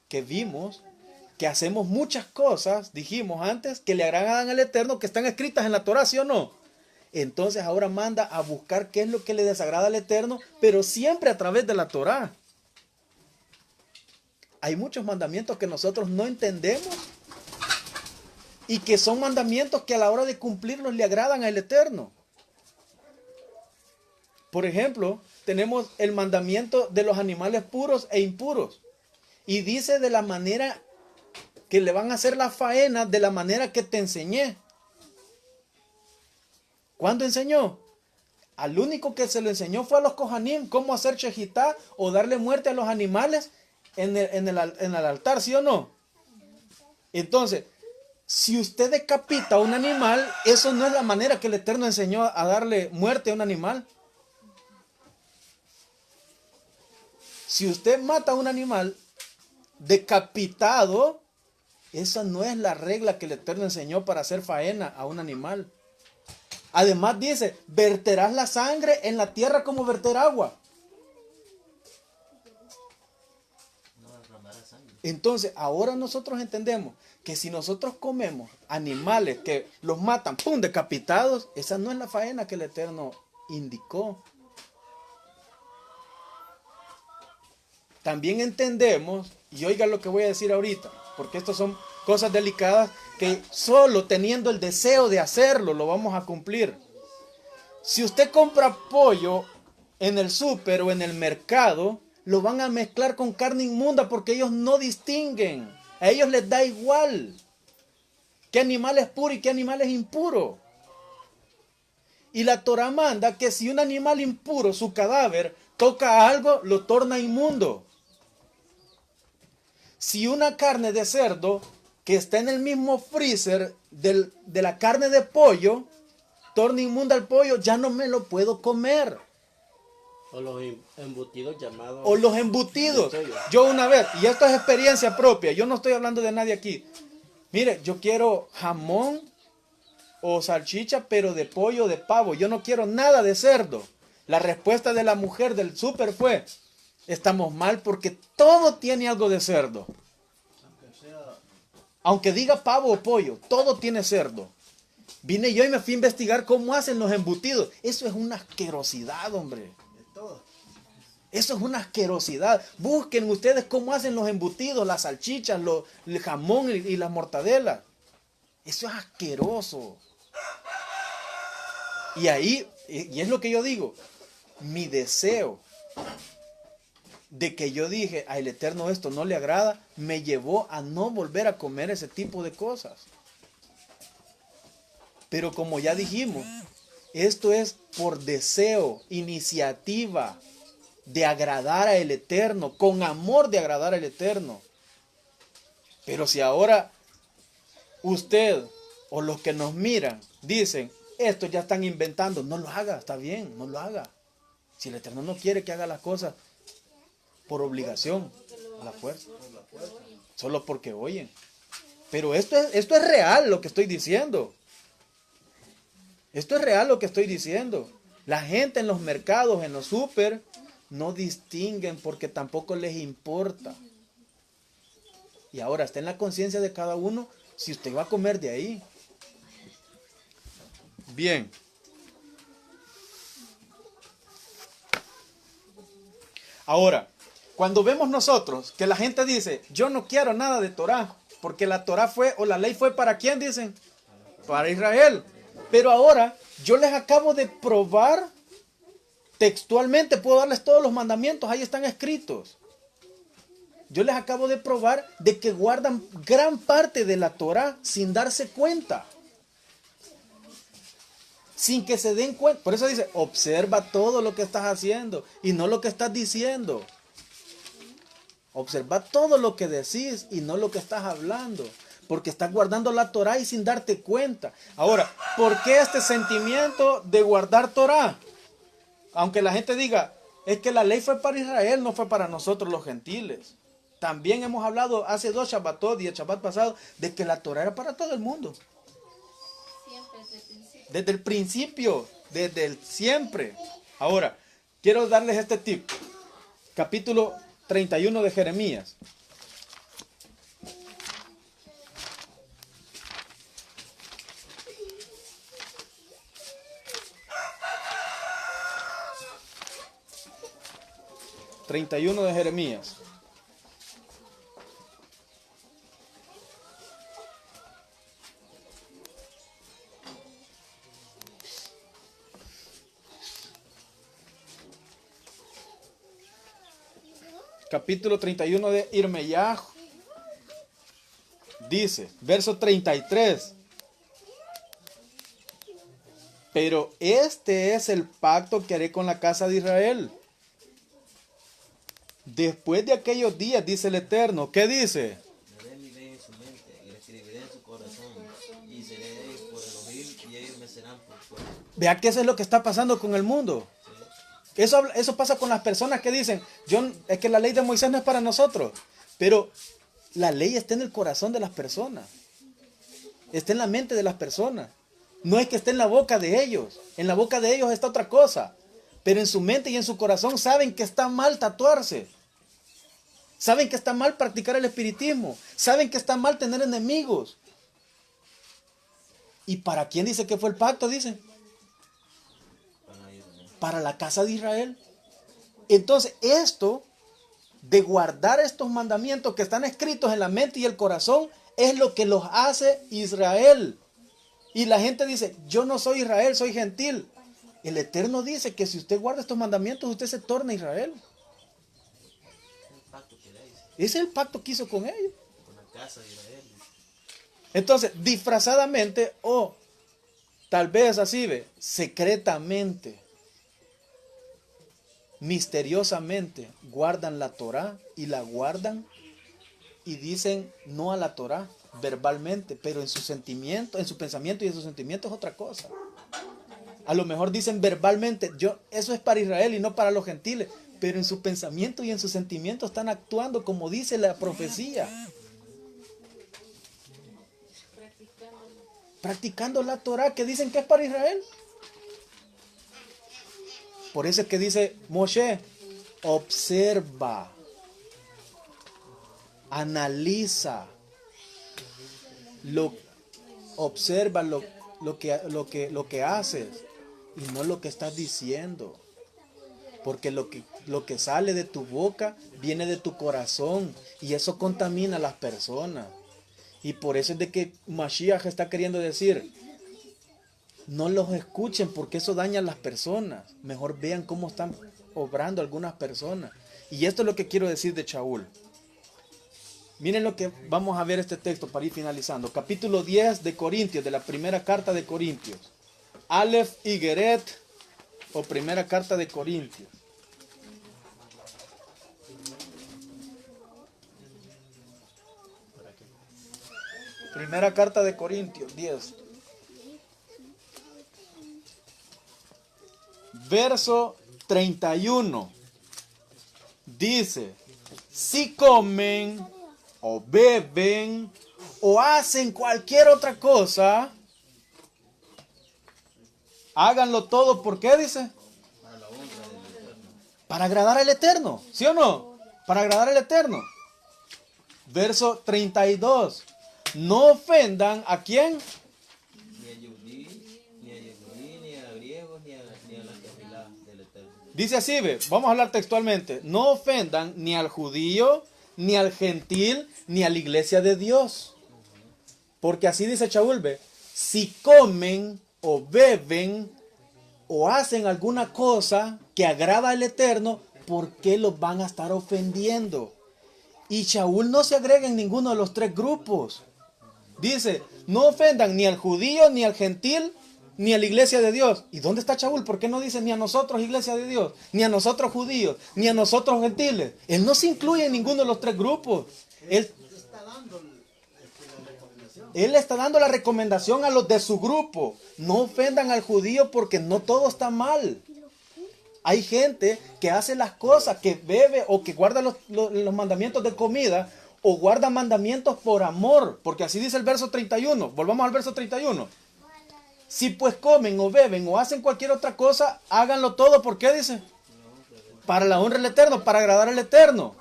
que vimos que hacemos muchas cosas, dijimos antes, que le agradan al Eterno, que están escritas en la Torah, ¿sí o no? Entonces ahora manda a buscar qué es lo que le desagrada al Eterno, pero siempre a través de la Torah. Hay muchos mandamientos que nosotros no entendemos y que son mandamientos que a la hora de cumplirlos le agradan al Eterno. Por ejemplo, tenemos el mandamiento de los animales puros e impuros. Y dice de la manera que le van a hacer la faena, de la manera que te enseñé. ¿Cuándo enseñó? Al único que se lo enseñó fue a los Kohanim, cómo hacer shejitá o darle muerte a los animales en el altar, ¿sí o no? Entonces, si usted decapita a un animal, eso no es la manera que el Eterno enseñó a darle muerte a un animal. Si usted mata a un animal decapitado, esa no es la regla que el Eterno enseñó para hacer faena a un animal. Además dice, verterás la sangre en la tierra como verter agua. Entonces, ahora nosotros entendemos que si nosotros comemos animales que los matan, ¡pum!, decapitados, esa no es la faena que el Eterno indicó. También entendemos, y oiga lo que voy a decir ahorita, porque estas son cosas delicadas que solo teniendo el deseo de hacerlo lo vamos a cumplir. Si usted compra pollo en el súper o en el mercado, lo van a mezclar con carne inmunda porque ellos no distinguen. A ellos les da igual qué animal es puro y qué animal es impuro. Y la Torah manda que si un animal impuro, su cadáver, toca algo, lo torna inmundo. Si una carne de cerdo que está en el mismo freezer de la carne de pollo, torna inmunda al pollo, ya no me lo puedo comer. O los embutidos llamados. O los embutidos. Yo una vez, y esto es experiencia propia, yo no estoy hablando de nadie aquí. Mire, yo quiero jamón o salchicha, pero de pollo, de pavo. Yo no quiero nada de cerdo. La respuesta de la mujer del súper fue, estamos mal porque todo tiene algo de cerdo. Aunque diga pavo o pollo, todo tiene cerdo. Vine yo y me fui a investigar cómo hacen los embutidos. Eso es una asquerosidad, hombre. Eso es una asquerosidad. Busquen ustedes cómo hacen los embutidos, las salchichas, el jamón y las mortadelas. Eso es asqueroso. Y ahí, y es lo que yo digo, mi deseo de que yo dije, al Eterno esto no le agrada, me llevó a no volver a comer ese tipo de cosas. Pero como ya dijimos, esto es por deseo, iniciativa de agradar al Eterno, con amor de agradar al Eterno. Pero si ahora usted o los que nos miran dicen, esto ya están inventando, no lo haga, está bien, no lo haga. Si el Eterno no quiere que haga las cosas por obligación, a la fuerza, solo porque oyen. Pero esto es real lo que estoy diciendo. Esto es real lo que estoy diciendo. La gente en los mercados, en los súper, no distinguen porque tampoco les importa. Y ahora está en la conciencia de cada uno si usted va a comer de ahí. Bien. Ahora, cuando vemos nosotros que la gente dice, yo no quiero nada de Torah, porque la Torah fue, o la ley fue para quién, dicen, para Israel. Pero ahora yo les acabo de probar textualmente, puedo darles todos los mandamientos, ahí están escritos. Yo les acabo de probar de que guardan gran parte de la Torah sin darse cuenta. Sin que se den cuenta. Por eso dice, observa todo lo que estás haciendo y no lo que estás diciendo. Observa todo lo que decís y no lo que estás hablando. Porque estás guardando la Torah y sin darte cuenta. Ahora, ¿por qué este sentimiento de guardar Torah? Aunque la gente diga, es que la ley fue para Israel, no fue para nosotros los gentiles. También hemos hablado hace 2 Shabbatot y el Shabbat pasado de que la Torah era para todo el mundo. Siempre desde el principio. Desde el principio, desde el siempre. Ahora, quiero darles este tip. Capítulo 31 de Jeremías. ...31 de Jeremías. Capítulo 31 de Irmeyah. Dice, verso 33. Pero este es el pacto que haré con la casa de Israel. Después de aquellos días, dice el Eterno. ¿Qué dice? Daré mi ley en su mente y la escribiré en su corazón. Y seré ellos por Elohim y ellos me serán por pueblo. Vea que eso es lo que está pasando con el mundo. Eso pasa con las personas que dicen, es que la ley de Moisés no es para nosotros. Pero la ley está en el corazón de las personas. Está en la mente de las personas. No es que esté en la boca de ellos. En la boca de ellos está otra cosa. Pero en su mente y en su corazón saben que está mal tatuarse. Saben que está mal practicar el espiritismo. Saben que está mal tener enemigos. ¿Y para quién dice que fue el pacto? Dicen. Para la casa de Israel. Entonces esto de guardar estos mandamientos que están escritos en la mente y el corazón es lo que los hace Israel. Y la gente dice, yo no soy Israel, soy gentil. El Eterno dice que si usted guarda estos mandamientos, usted se torna Israel. Ese es el pacto que hizo con ellos. Con la casa de Israel. Entonces, disfrazadamente o tal vez así, secretamente, misteriosamente, guardan la Torah y la guardan y dicen no a la Torah verbalmente, pero en su sentimiento, en su pensamiento y en su sentimiento es otra cosa. A lo mejor dicen verbalmente, eso es para Israel y no para los gentiles, pero en su pensamiento y en su sentimiento están actuando como dice la profecía. Practicando la Torah que dicen que es para Israel. Por eso es que dice Moshe, observa, analiza, observa lo que haces y no lo que estás diciendo. Porque lo que sale de tu boca viene de tu corazón y eso contamina a las personas. Y por eso es de que Mashiach está queriendo decir, no los escuchen porque eso daña a las personas. Mejor vean cómo están obrando algunas personas. Y esto es lo que quiero decir de Shaul. Miren lo que vamos a ver este texto para ir finalizando. Capítulo 10 de Corintios, de la primera carta de Corintios. Aleph y Geret, o primera carta de Corintios. Primera carta de Corintios 10. Verso 31. Dice, si comen o beben o hacen cualquier otra cosa, háganlo todo, ¿por qué dice? Para agradar al Eterno, ¿sí o no? Para agradar al Eterno. Verso 32. No ofendan ¿a quién? Ni a Yehudí, ni a griegos, ni a la Kefilá del Eterno. Dice así, ve, vamos a hablar textualmente. No ofendan ni al judío, ni al gentil, ni a la iglesia de Dios. Porque así dice Shaul, ve, si comen o beben o hacen alguna cosa que agrada al Eterno, ¿por qué los van a estar ofendiendo? Y Shaul no se agrega en ninguno de los tres grupos. Dice, no ofendan ni al judío, ni al gentil, ni a la iglesia de Dios. ¿Y dónde está Shaul? ¿Por qué no dice ni a nosotros, iglesia de Dios, ni a nosotros judíos, ni a nosotros gentiles? Él no se incluye en ninguno de los tres grupos. Él está dando la recomendación a los de su grupo. No ofendan al judío porque no todo está mal. Hay gente que hace las cosas, que bebe o que guarda los mandamientos de comida o guarda mandamientos por amor. Porque así dice el verso 31. Volvamos al verso 31. Si pues comen o beben o hacen cualquier otra cosa, háganlo todo. ¿Por qué dice? Para la honra del Eterno, para agradar al Eterno.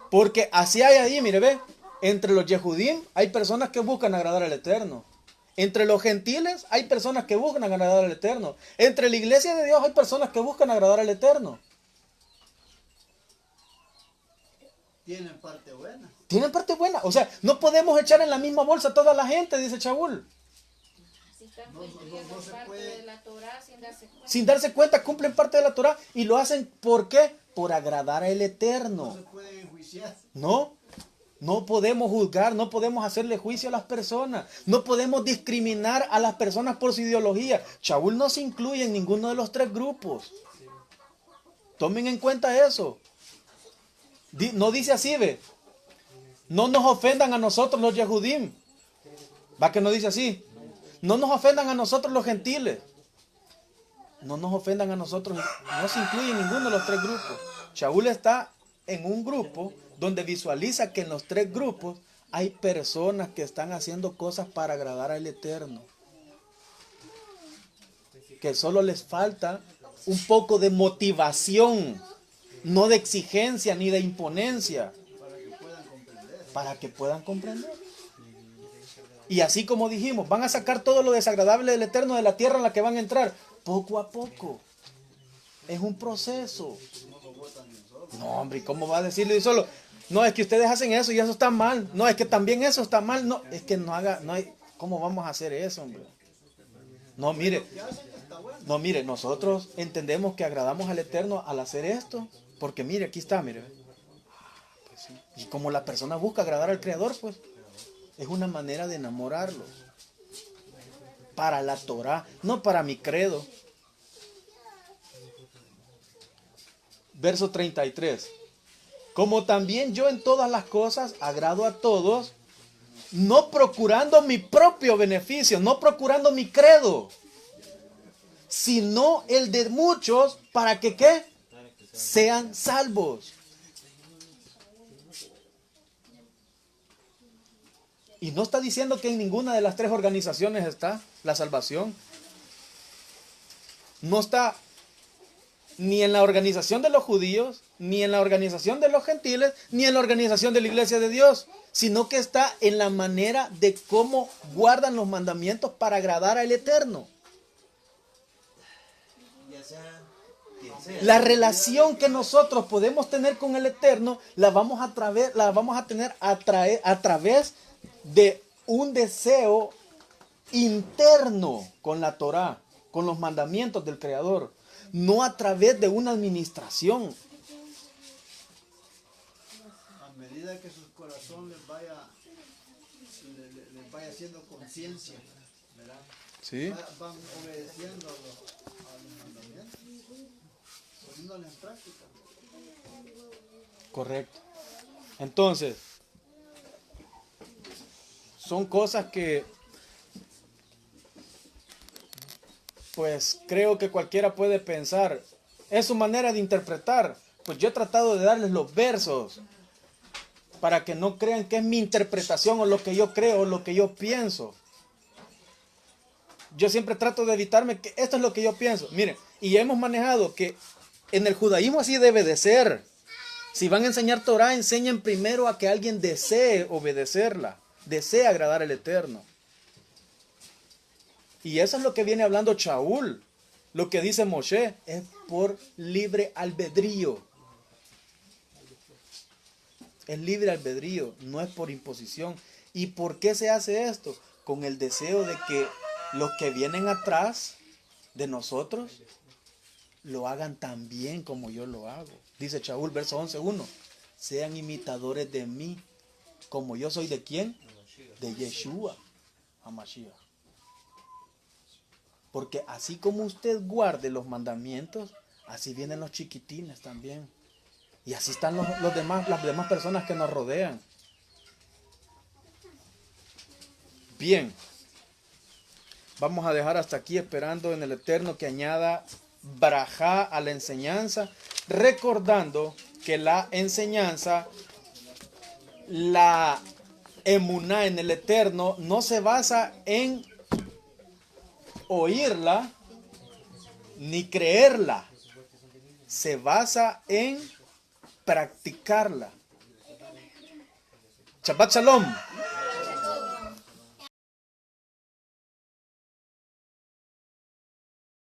Porque así hay ahí, mire, ve. Entre los Yehudim hay personas que buscan agradar al Eterno. Entre los gentiles hay personas que buscan agradar al Eterno. Entre la iglesia de Dios hay personas que buscan agradar al Eterno. Tienen parte buena. Tienen parte buena. O sea, no podemos echar en la misma bolsa a toda la gente, dice Shaul. Así están No cumpliendo se parte puede. de la Torá sin darse cuenta. Sin darse cuenta, cumplen parte de la Torah y lo hacen, ¿por qué? Por agradar al No Eterno. se pueden enjuiciar. No podemos juzgar, no podemos hacerle juicio a las personas, no podemos discriminar a las personas por su ideología. Shaul no se incluye en ninguno de los tres grupos. Tomen en cuenta eso. No dice así, ve. No nos ofendan a nosotros los Yehudim. Va que no dice así. No nos ofendan a nosotros los gentiles. No nos ofendan a nosotros. No se incluye en ninguno de los tres grupos. Shaul está en un grupo donde visualiza que en los tres grupos hay personas que están haciendo cosas para agradar al Eterno. Que solo les falta un poco de motivación, no de exigencia ni de imponencia, para que puedan comprender. Y así como dijimos, van a sacar todo lo desagradable del Eterno de la tierra en la que van a entrar, poco a poco. Es un proceso. No, hombre, ¿cómo va a decirle solo? No, es que ustedes hacen eso y eso está mal. No, es que también eso está mal. No, es que no hay, ¿cómo vamos a hacer eso, hombre? No, mire, nosotros entendemos que agradamos al Eterno al hacer esto. Porque mire, aquí está, mire. Pues sí. Y como la persona busca agradar al Creador, pues, es una manera de enamorarlos. Para la Torah, no para mi credo. Verso 33. Como también yo en todas las cosas agrado a todos, no procurando mi propio beneficio, no procurando mi credo, sino el de muchos, para que ¿qué? Sean salvos. Y no está diciendo que en ninguna de las tres organizaciones está la salvación. No está ni en la organización de los judíos, ni en la organización de los gentiles, ni en la organización de la iglesia de Dios, sino que está en la manera de cómo guardan los mandamientos para agradar al Eterno. Ya sea quien sea. La relación que nosotros podemos tener con el Eterno la vamos a tener a través de un deseo interno con la Torá, con los mandamientos del Creador, no a través de una administración. a medida que su corazón les vaya haciendo conciencia, ¿verdad? ¿Sí? Van obedeciendo a los mandamientos, poniéndolos en práctica. Correcto. Entonces, son cosas que, pues, creo que cualquiera puede pensar. Es su manera de interpretar. Pues yo he tratado de darles los versos para que no crean que es mi interpretación o lo que yo creo o lo que yo pienso. Yo siempre trato de evitarme que esto es lo que yo pienso. Miren, y ya hemos manejado que en el judaísmo así debe de ser. Si van a enseñar Torah, enseñen primero a que alguien desee obedecerla, desee agradar al Eterno. Y eso es lo que viene hablando Shaul. Lo que dice Moshe es por libre albedrío. Es libre albedrío, no es por imposición. ¿Y por qué se hace esto? Con el deseo de que los que vienen atrás de nosotros lo hagan tan bien como yo lo hago. Dice Shaul, verso 11:1. Sean imitadores de mí, como yo soy de quién? De Yeshua, HaMashiach. Porque así como usted guarde los mandamientos, así vienen los chiquitines también. Y así están las demás personas que nos rodean. Bien. Vamos a dejar hasta aquí esperando en el Eterno que añada brajá a la enseñanza, recordando que la enseñanza, la emuná en el Eterno, no se basa en oírla ni creerla, se basa en practicarla. Shabbat Shalom.